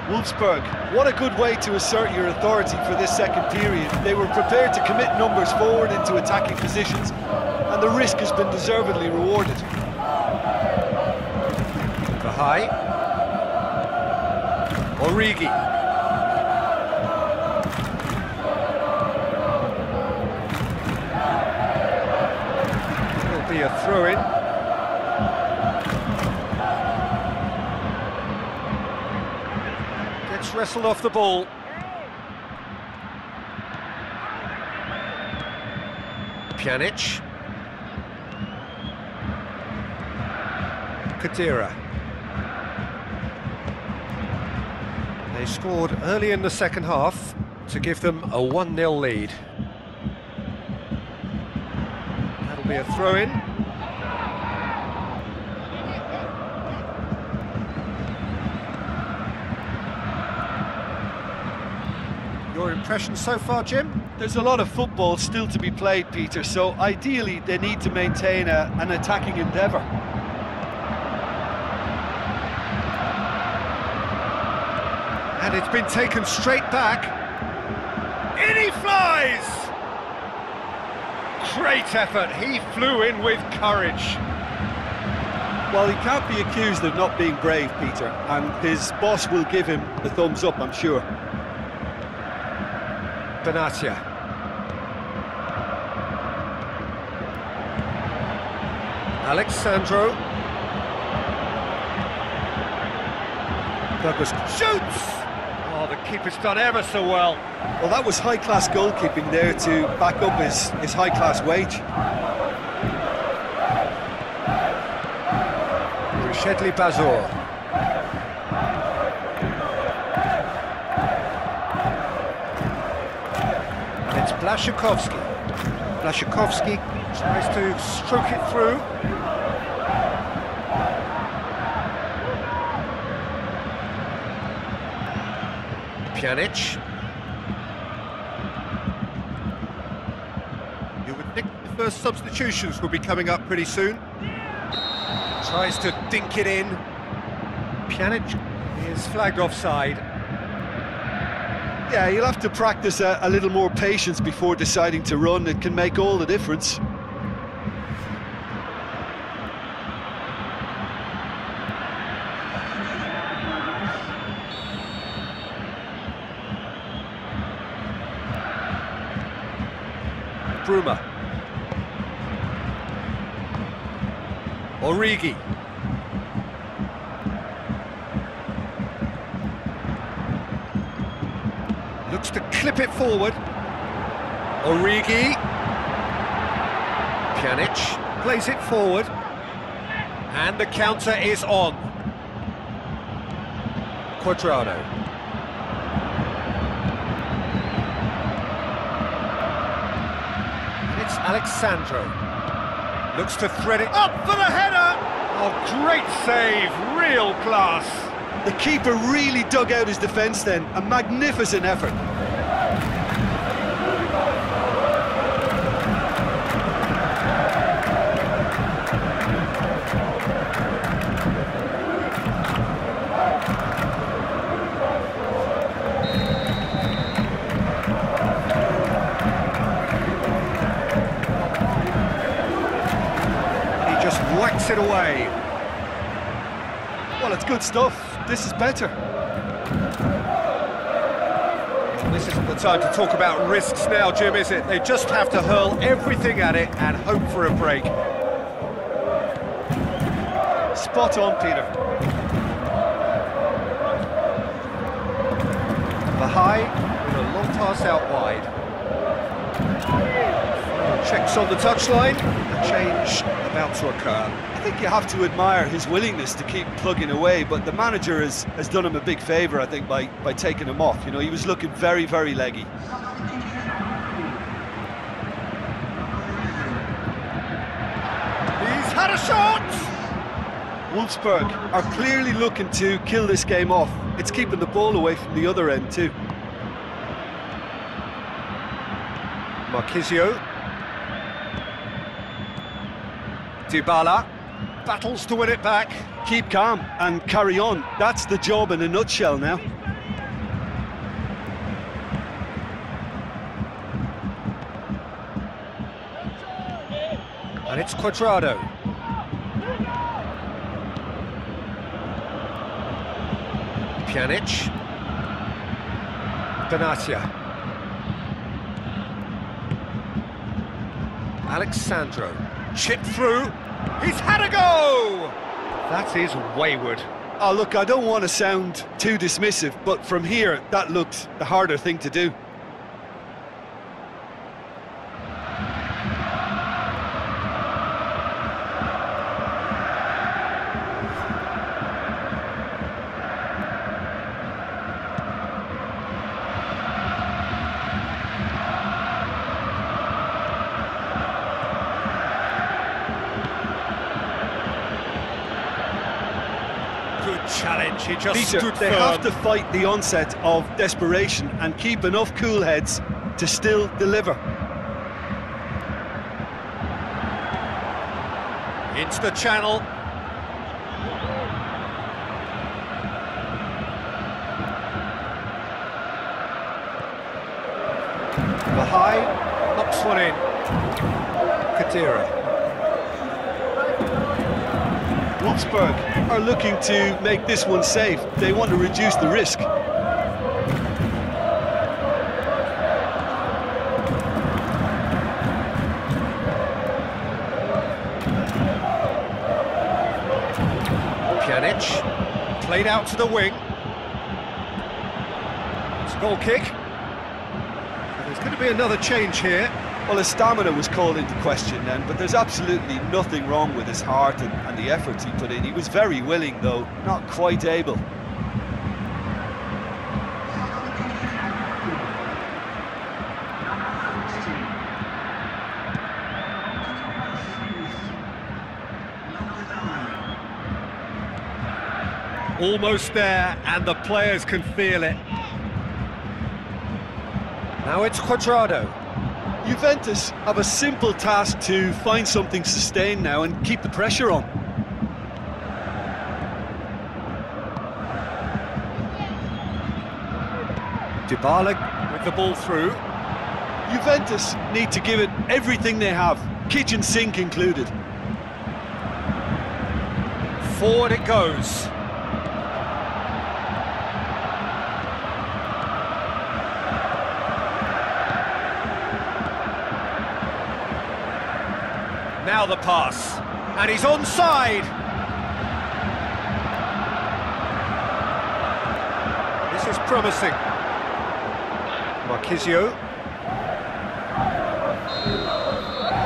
Wolfsburg, what a good way to assert your authority for this second period. They were prepared to commit numbers forward into attacking positions, and the risk has been deservedly rewarded. Vahai. Origi. It'll be a throw-in. Gets wrestled off the ball. Pjanic. Kadira. They scored early in the second half to give them a 1-0 lead. That'll be a throw-in. Your impression so far, Jim? There's a lot of football still to be played, Peter, so ideally they need to maintain an attacking endeavour. And it's been taken straight back. In he flies! Great effort, he flew in with courage. Well, he can't be accused of not being brave, Peter, and his boss will give him the thumbs up, I'm sure. Benatia. Alexandro. Douglas shoots! Oh, the keeper's done ever so well. Well, that was high-class goalkeeping there to back up his high-class wage. Rishedli Bazor. It's Blashikovsky. Blashikovsky tries to stroke it through. Pjanic. You would think the first substitutions will be coming up pretty soon. Tries to dink it in. Pjanic is flagged offside. Yeah, you'll have to practice a little more patience before deciding to run. It can make all the difference. Bruma. Origi. Looks to clip it forward. Origi. Pjanic plays it forward. And the counter is on. Cuadrado. It's Alexandro. Looks to thread it up for the header! Oh, great save, real class. The keeper really dug out his defence then, a magnificent effort. just whacks it away. Well, it's good stuff. This is better. This isn't the time to talk about risks now, Jim, is it? They just have to hurl everything at it and hope for a break. Spot on, Peter. Bahai with a long pass out wide. Checks on the touchline, a change about to occur. I think you have to admire his willingness to keep plugging away, but the manager has done him a big favour, I think, by taking him off. You know, he was looking very, very leggy. He's had a shot! Wolfsburg are clearly looking to kill this game off. It's keeping the ball away from the other end too. Marquisio. Dybala battles to win it back. Keep calm and carry on. That's the job in a nutshell now. And it's Cuadrado. Pjanic. Benatia. Alexandro. Chip through. He's had a go! That is wayward. Oh, look, I don't want to sound too dismissive, but from here, that looked the harder thing to do. Good challenge, he just Peter, stood they firm. have to fight the onset of desperation and keep enough cool heads to still deliver. Into the channel. Bahai knocks one in. Kadira. Wolfsburg are looking to make this one safe. They want to reduce the risk. Pjanic, played out to the wing. It's a goal kick. So there's going to be another change here. Well, his stamina was called into question then, but there's absolutely nothing wrong with his heart and the efforts he put in. He was very willing, though, not quite able. Almost there, and the players can feel it. Now it's Cuadrado. Juventus have a simple task to find something sustained now and keep the pressure on. Dybala with the ball through. Juventus need to give it everything they have, kitchen sink included. Forward it goes. Now the pass, and he's onside. This is promising. Marquisio.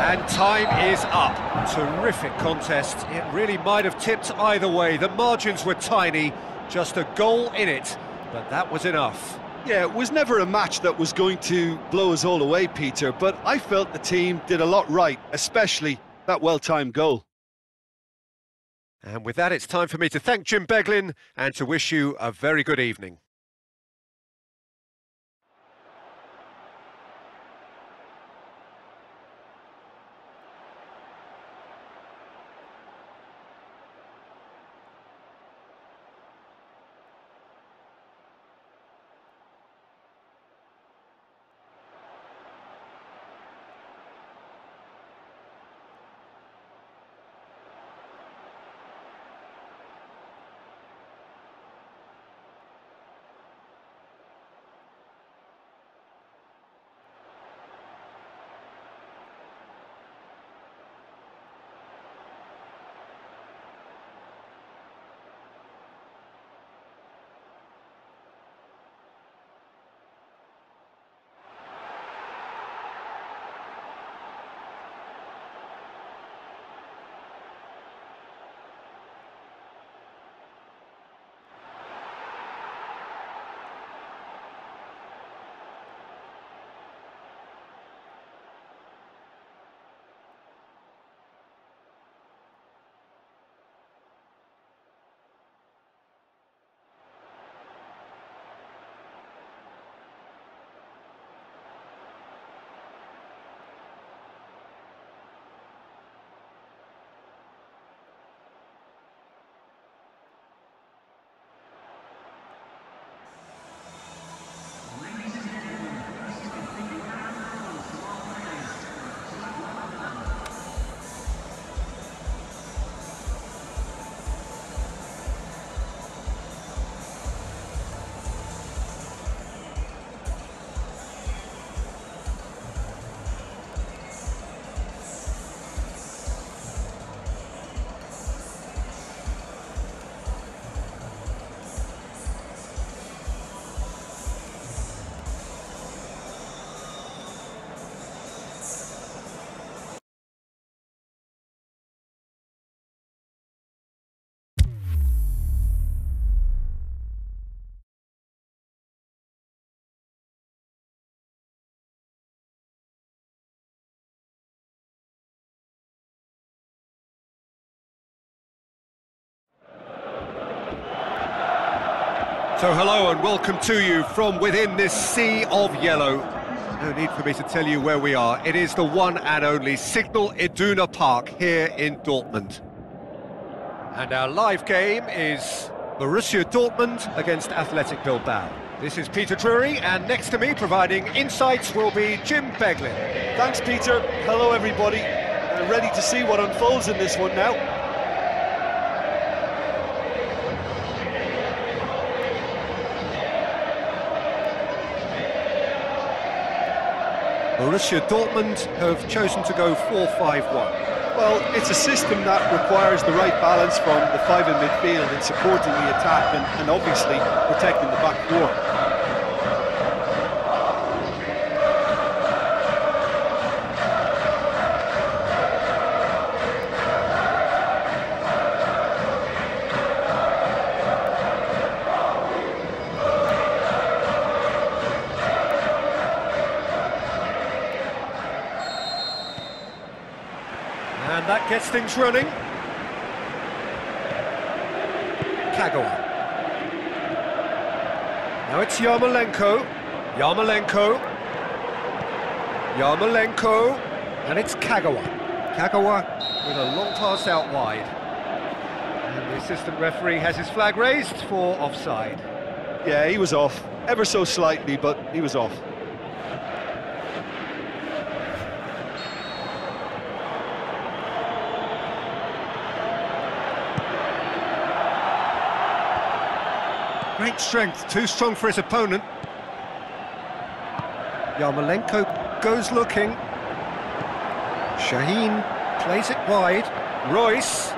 And time is up. Terrific contest. It really might have tipped either way. The margins were tiny, just a goal in it, but that was enough. Yeah, it was never a match that was going to blow us all away, Peter, but I felt the team did a lot right, especially that well-timed goal. And with that, it's time for me to thank Jim Beglin and to wish you a very good evening. So hello and welcome to you from within this sea of yellow. No need for me to tell you where we are. It is the one and only Signal Iduna Park here in Dortmund. And our live game is Borussia Dortmund against Athletic Bilbao. This is Peter Drury, and next to me providing insights will be Jim Beglin. Thanks, Peter. Hello, everybody. Ready to see what unfolds in this one now. Borussia Dortmund have chosen to go 4-5-1. Well, it's a system that requires the right balance from the five in midfield in supporting the attack and obviously protecting the back four. And that gets things running. Kagawa. Now it's Yarmolenko. Yarmolenko. And it's Kagawa. Kagawa with a long pass out wide. And the assistant referee has his flag raised for offside. Yeah, he was off. Ever so slightly, but he was off. Great strength, too strong for his opponent. Yarmolenko goes looking. Shaheen plays it wide. Royce.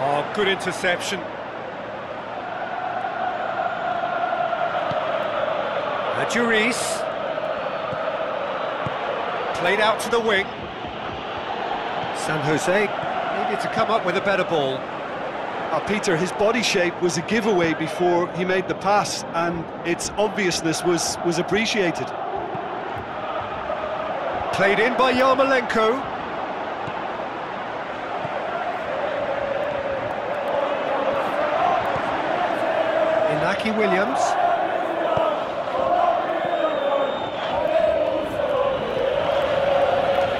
Oh, good interception. Juris. Played out to the wing. San Jose needed to come up with a better ball. Peter, his body shape was a giveaway before he made the pass, and its obviousness was appreciated. Played in by Yarmolenko. Inaki Williams.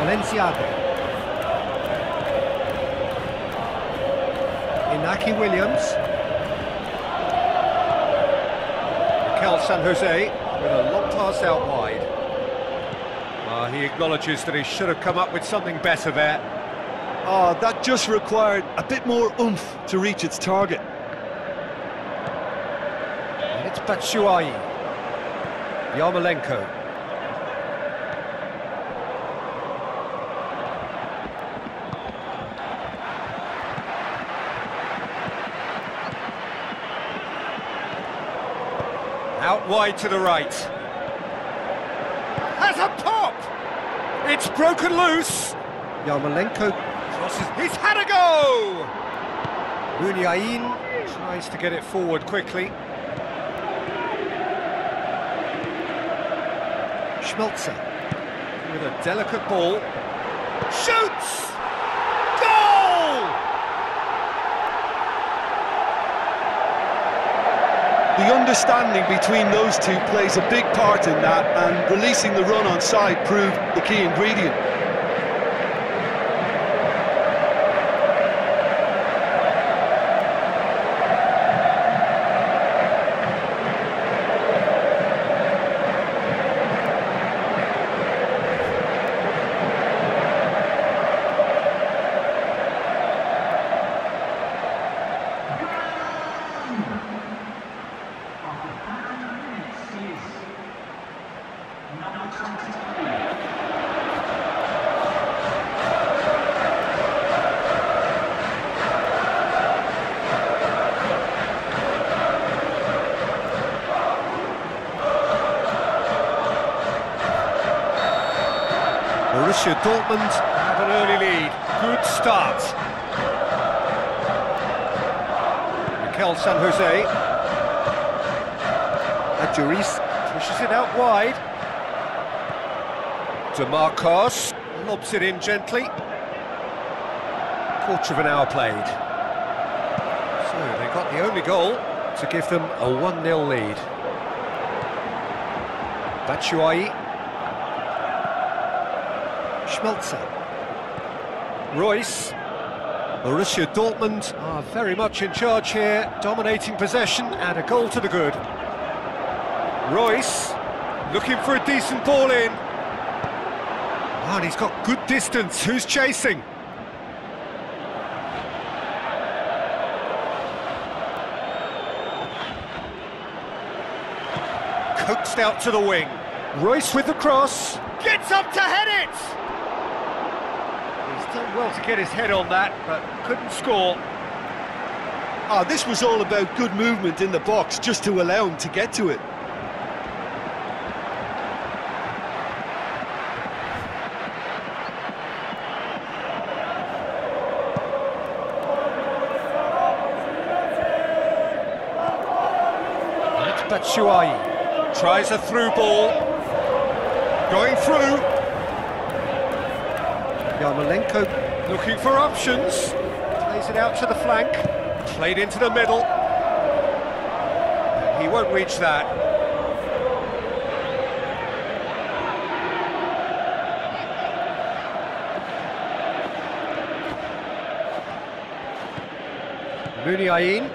Valenciaga. Inaki Williams. Mikel San Jose with a long pass out wide. He acknowledges that he should have come up with something better there. Oh, that just required a bit more oomph to reach its target. And it's Batshuayi. Yarmolenko. Out wide to the right. Has a pop! It's broken loose. Yarmolenko crosses. He's had a go! Bunyain tries to get it forward quickly. Schmelzer with a delicate ball. Shoots! Goal! The understanding between those two plays a big part in that, and releasing the run on side proved the key ingredient. Borussia Dortmund have an early lead. Good start. Mikel San Jose. Juris pushes it out wide. DeMarcos lobs it in gently. Quarter of an hour played. So they got the only goal. to give them a 1-0 lead. Batshuayi. Schmelzer. Royce. Borussia Dortmund are very much in charge here, dominating possession and a goal to the good. Royce, looking for a decent ball in. Oh, and he's got good distance. Who's chasing? Coaxed out to the wing. Royce with the cross. Gets up to head it! He's done well to get his head on that, but couldn't score. This was all about good movement in the box, just to allow him to get to it. Batshuayi tries a through ball, going through. Yarmolenko looking for options, plays it out to the flank, played into the middle. He won't reach that. Muniain.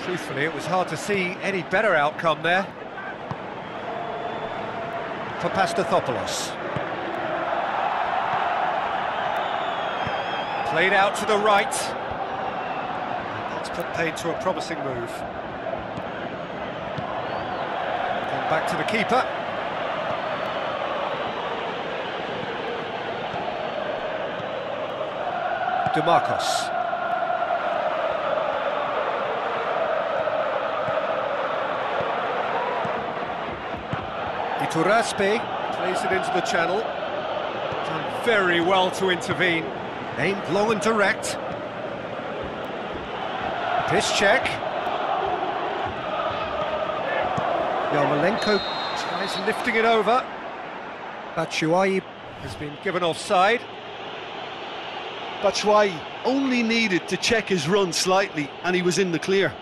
Truthfully, it was hard to see any better outcome there. For Pastathopoulos. Played out to the right. That's put paid to a promising move. Then back to the keeper. DeMarcos. Iturraspe plays it into the channel. Done very well to intervene. Aimed long and direct. Piszczek. Yarmolenko tries lifting it over. Batshuayi has been given offside. Batshuayi only needed to check his run slightly and he was in the clear.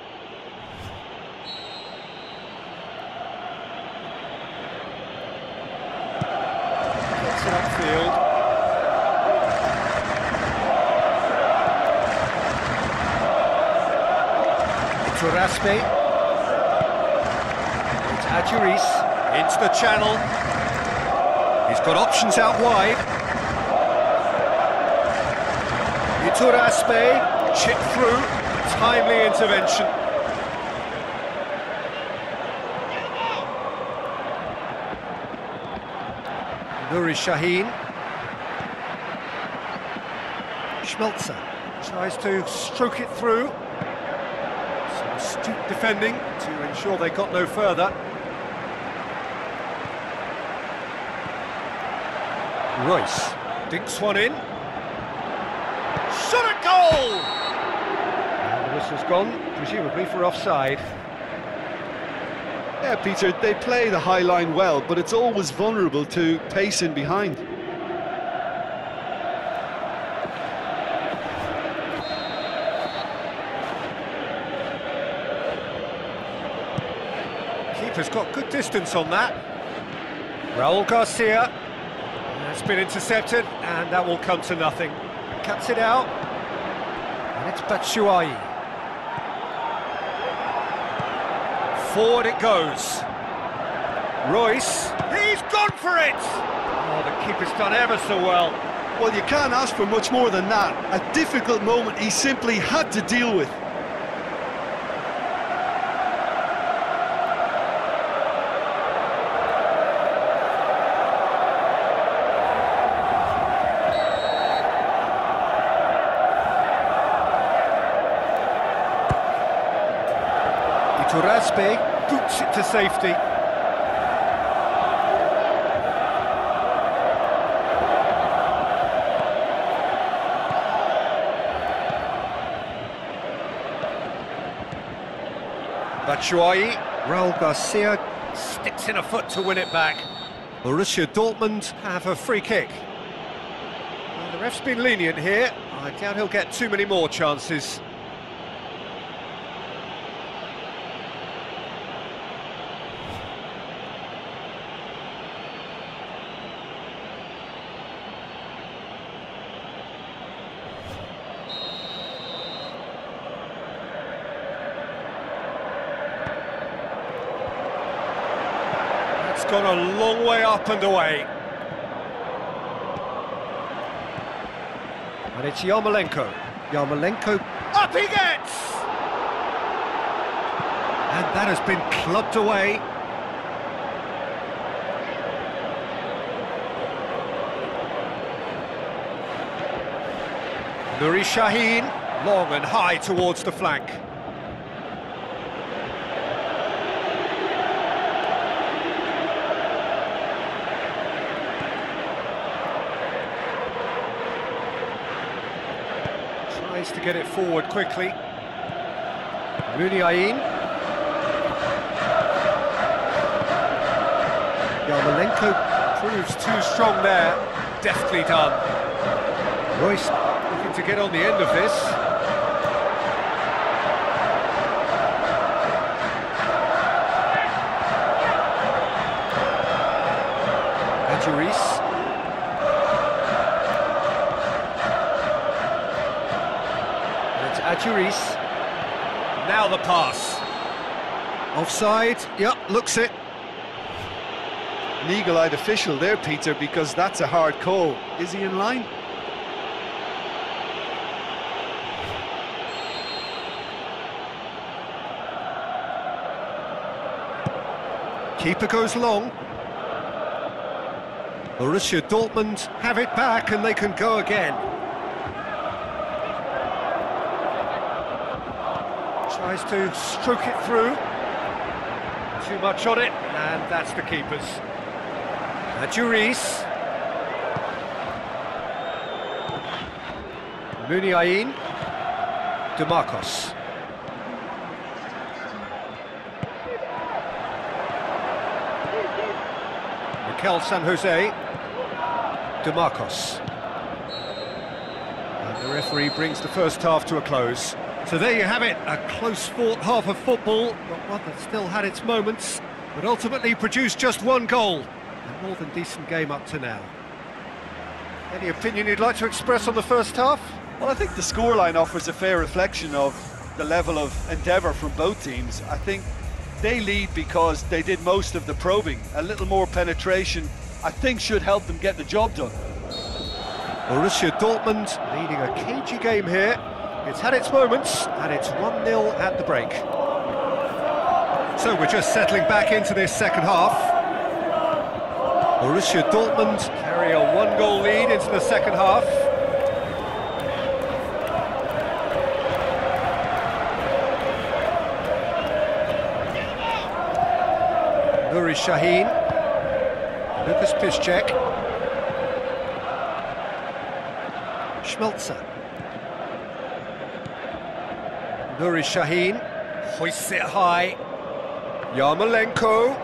Gets it upfield. Iturraspe. It's Adjuris into the channel. He's got options out wide. Iturraspe, chip through, timely intervention. Nuri Sahin. Schmelzer tries to stroke it through. Some astute defending to ensure they got no further. Royce dinks one in. Shot at goal! And the whistle's gone, presumably for offside. Yeah, Peter, they play the high line well, but it's always vulnerable to pace in behind. Keeper's got good distance on that. Raul Garcia. That's been intercepted, and that will come to nothing. Cuts it out, and it's Batshuayi. Forward it goes. Royce, he's gone for it! Oh, the keeper's done ever so well. Well, you can't ask for much more than that. A difficult moment he simply had to deal with. Iturraspe boots it to safety. Batshuayi, Raul Garcia sticks in a foot to win it back. Borussia Dortmund have a free kick. Well, the ref's been lenient here I doubt he'll get too many more chances. That's gone a long way up and away. And it's Yarmolenko. Yarmolenko, up he gets! And that has been clubbed away. Nuri Sahin, long and high towards the flank. To get it forward quickly. Muniain. Yarmolenko proves too strong there. Deftly done. Royce looking to get on the end of this. Adjuris. Adjuris. Now the pass. Offside, yep, looks it. An eagle-eyed official there, Peter, because that's a hard call. Is he in line? Keeper goes long. Borussia Dortmund have it back and they can go again. Tries to stroke it through. Too much on it, and that's the keeper's. Adjuris. Muniain. DeMarcos. Mikel San Jose. DeMarcos. And the referee brings the first half to a close. So there you have it, a close-fought half of football, but one that still had its moments, but ultimately produced just one goal. A more than decent game up to now. Any opinion you'd like to express on the first half? Well, I think the scoreline offers a fair reflection of the level of endeavour from both teams. I think they lead because they did most of the probing. A little more penetration, I think, should help them get the job done. Borussia Dortmund leading a cagey game here. It's had its moments, and it's 1-0 at the break. So we're just settling back into this second half. Borussia Dortmund carry a one-goal lead into the second half. Nuri Sahin, Lucas Piszczek, Schmelzer. Nuri Sahin hoists it high. Yarmolenko.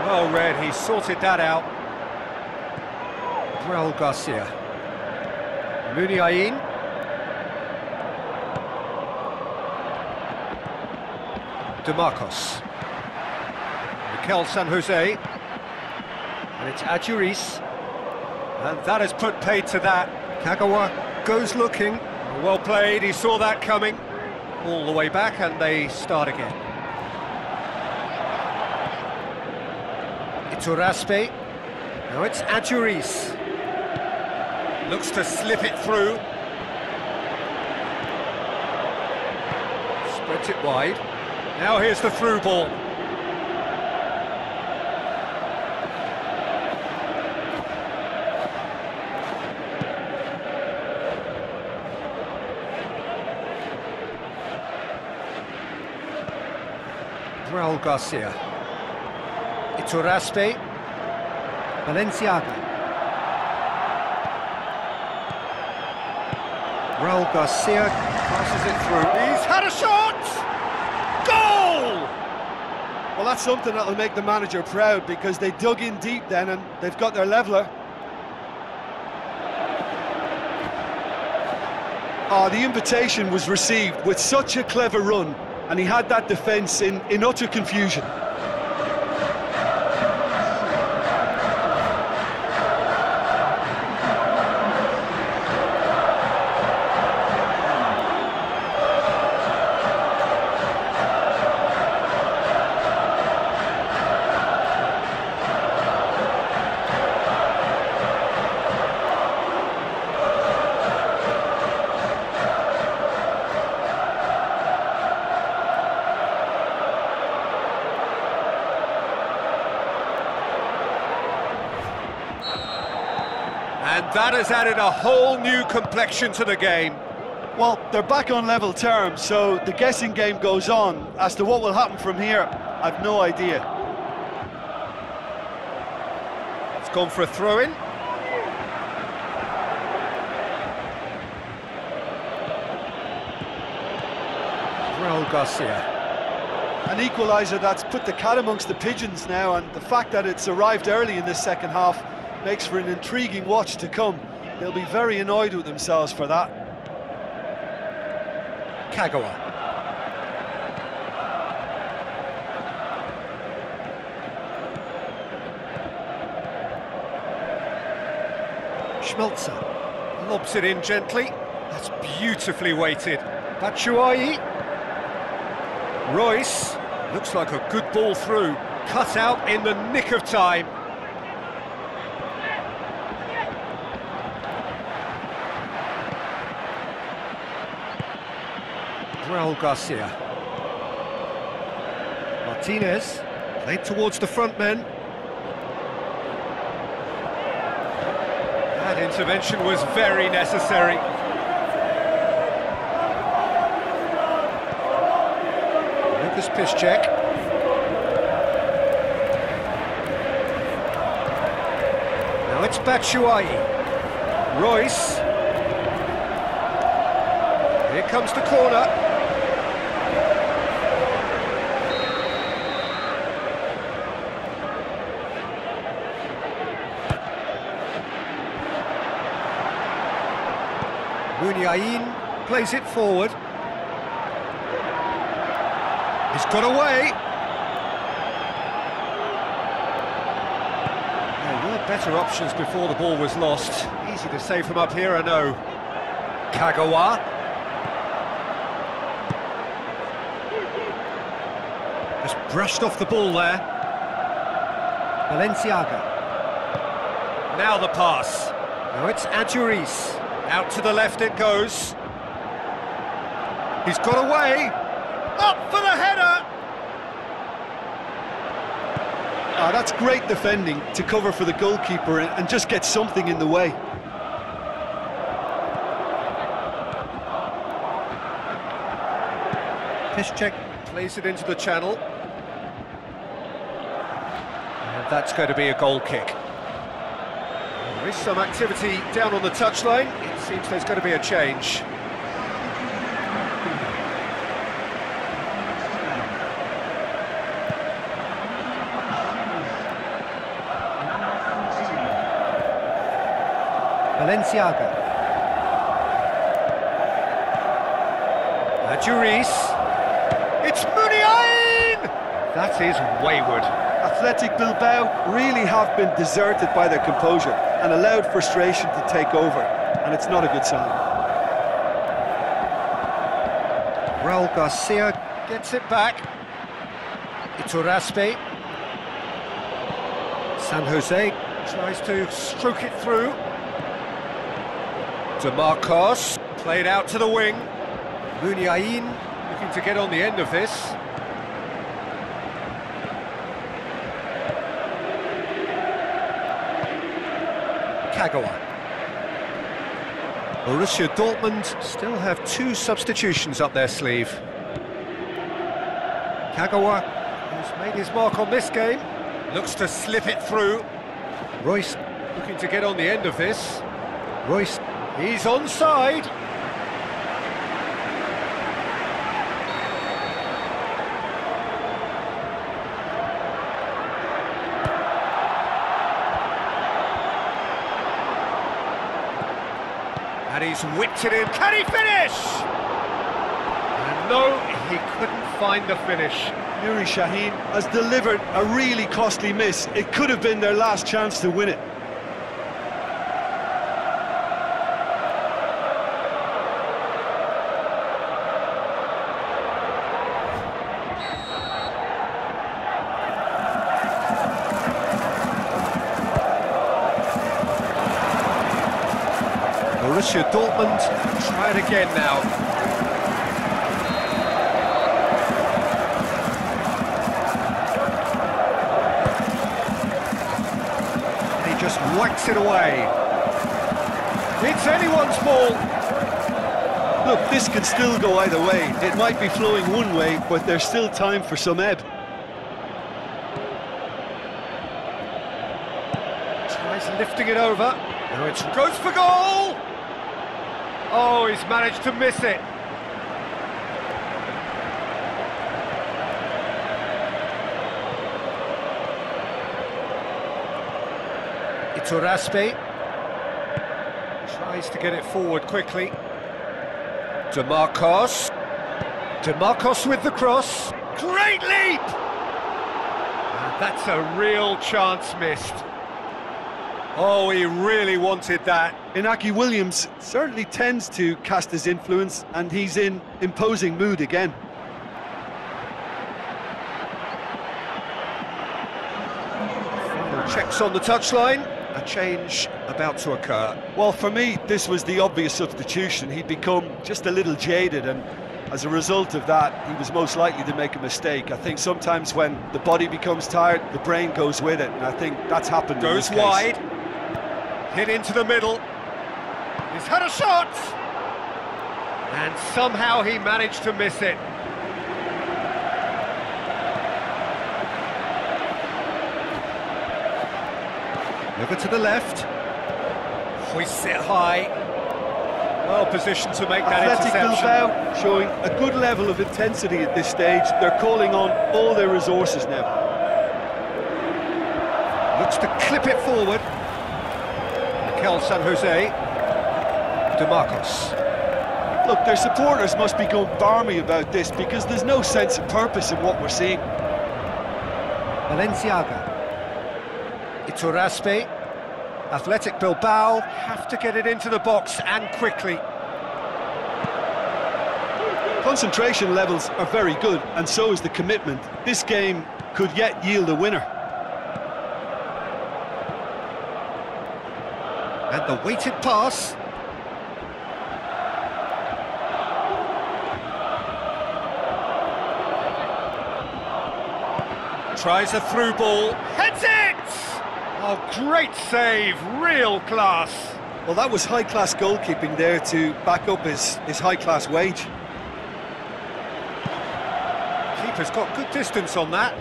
Well read, he sorted that out. Raul Garcia. Muniain. DeMarcos. Mikel San Jose. And it's Adjuris. And that has put paid to that. Kagawa goes looking. Well played, he saw that coming. All the way back, and they start again. Iturraspe. Now it's Adjuris. Looks to slip it through. Spreads it wide. Now here's the through ball. Raul Garcia. Iturraspe. Valenciaga. Raul Garcia passes it through. He's had a shot! Goal! Well, that's something that'll make the manager proud, because they dug in deep then and they've got their leveller. Oh, the invitation was received with such a clever run, and he had that defence in utter confusion. And that has added a whole new complexion to the game. Well, they're back on level terms, so the guessing game goes on. As to what will happen from here, I've no idea. It's gone for a throw-in. Raul Garcia. An equaliser that's put the cat amongst the pigeons now, and the fact that it's arrived early in this second half makes for an intriguing watch to come. They'll be very annoyed with themselves for that. Kagawa. Schmelzer lobs it in gently. That's beautifully weighted. Batshuayi. Royce. Looks like a good ball through. Cut out in the nick of time. Raul Garcia. Martinez, played towards the front men. That intervention was very necessary. Lucas Piszczek. Now it's Batshuayi. Royce. Here comes the corner. Muniain plays it forward. He's got away. There were better options before the ball was lost. Easy to say from up here, I know. Kagawa. Just brushed off the ball there. Balenciaga. Now the pass. Now it's Adjuris. Out to the left it goes. He's got away. Up for the header! Ah, that's great defending to cover for the goalkeeper and just get something in the way. Piszczek plays it into the channel. And that's going to be a goal kick. There is some activity down on the touchline. It seems there's going to be a change. Balenciaga. Adjuris. It's Muniain! That is wayward. Athletic Bilbao really have been deserted by their composure and allowed frustration to take over, and it's not a good sign. Raul Garcia gets it back. Iturraspe. San Jose tries to stroke it through. De Marcos, played out to the wing. Muniain looking to get on the end of this. Kagawa. Borussia Dortmund still have 2 substitutions up their sleeve. Kagawa, who's made his mark on this game, looks to slip it through. Royce looking to get on the end of this. Royce, he's onside. And he's whipped it in. Can he finish? And no, he couldn't find the finish. Nuri Sahin has delivered a really costly miss. It could have been their last chance to win it. Borussia Dortmund try it again now. And he just whacks it away. It's anyone's ball. Look, this can still go either way. It might be flowing one way, but there's still time for some ebb. Tries lifting it over. Now it goes for goal! Oh, he's managed to miss it. Iturraspe tries to get it forward quickly. DeMarcos with the cross. Great leap! And that's a real chance missed. Oh, he really wanted that. Inaki Williams certainly tends to cast his influence, and he's in imposing mood again. Final checks on the touchline. A change about to occur. Well, for me, this was the obvious substitution. He'd become just a little jaded, and as a result of that, he was most likely to make a mistake. I think sometimes when the body becomes tired, the brain goes with it, and I think that's happened in this case. Goes wide. Hit into the middle. He's had a shot! And somehow he managed to miss it. Over to the left. Hoists it high. Well positioned to make that interception. Bilbao showing a good level of intensity at this stage. They're calling on all their resources now. Looks to clip it forward. San Jose. DeMarcos. Look, their supporters must be going barmy about this because there's no sense of purpose in what we're seeing. Valenciaga. Iturraspe. Athletic Bilbao have to get it into the box and quickly. Concentration levels are very good, and so is the commitment. This game could yet yield a winner. And the weighted pass. Tries a through ball. Heads it! Oh, great save, real class. Well, that was high-class goalkeeping there to back up his high-class wage. Keeper's got good distance on that.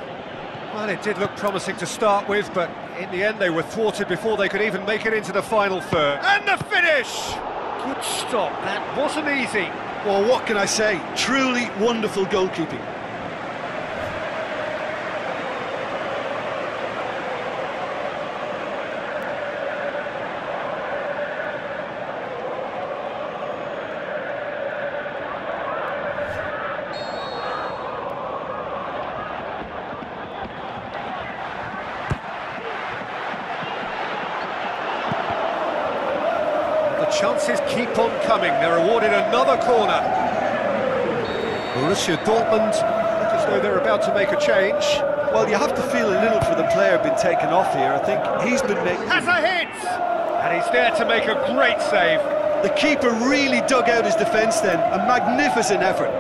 Well, it did look promising to start with, but in the end they were thwarted before they could even make it into the final third. And the finish! Good stop, that wasn't easy. Well, what can I say? Truly wonderful goalkeeping. Chances keep on coming. They're awarded another corner. Borussia Dortmund look as though they're about to make a change. Well, you have to feel a little for the player being taken off here. I think he's been making... Has a hit! And he's there to make a great save. The keeper really dug out his defence then. A magnificent effort.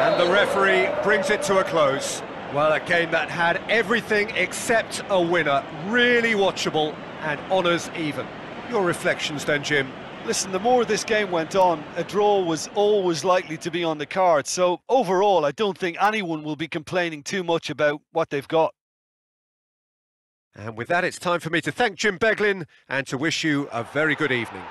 And the referee brings it to a close. Well, a game that had everything except a winner. Really watchable and honours even. Your reflections then, Jim? Listen, the more this game went on, a draw was always likely to be on the card. So overall, I don't think anyone will be complaining too much about what they've got. And with that, it's time for me to thank Jim Beglin and to wish you a very good evening.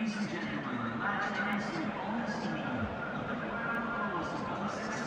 Ladies and gentlemen, that is the honest team of the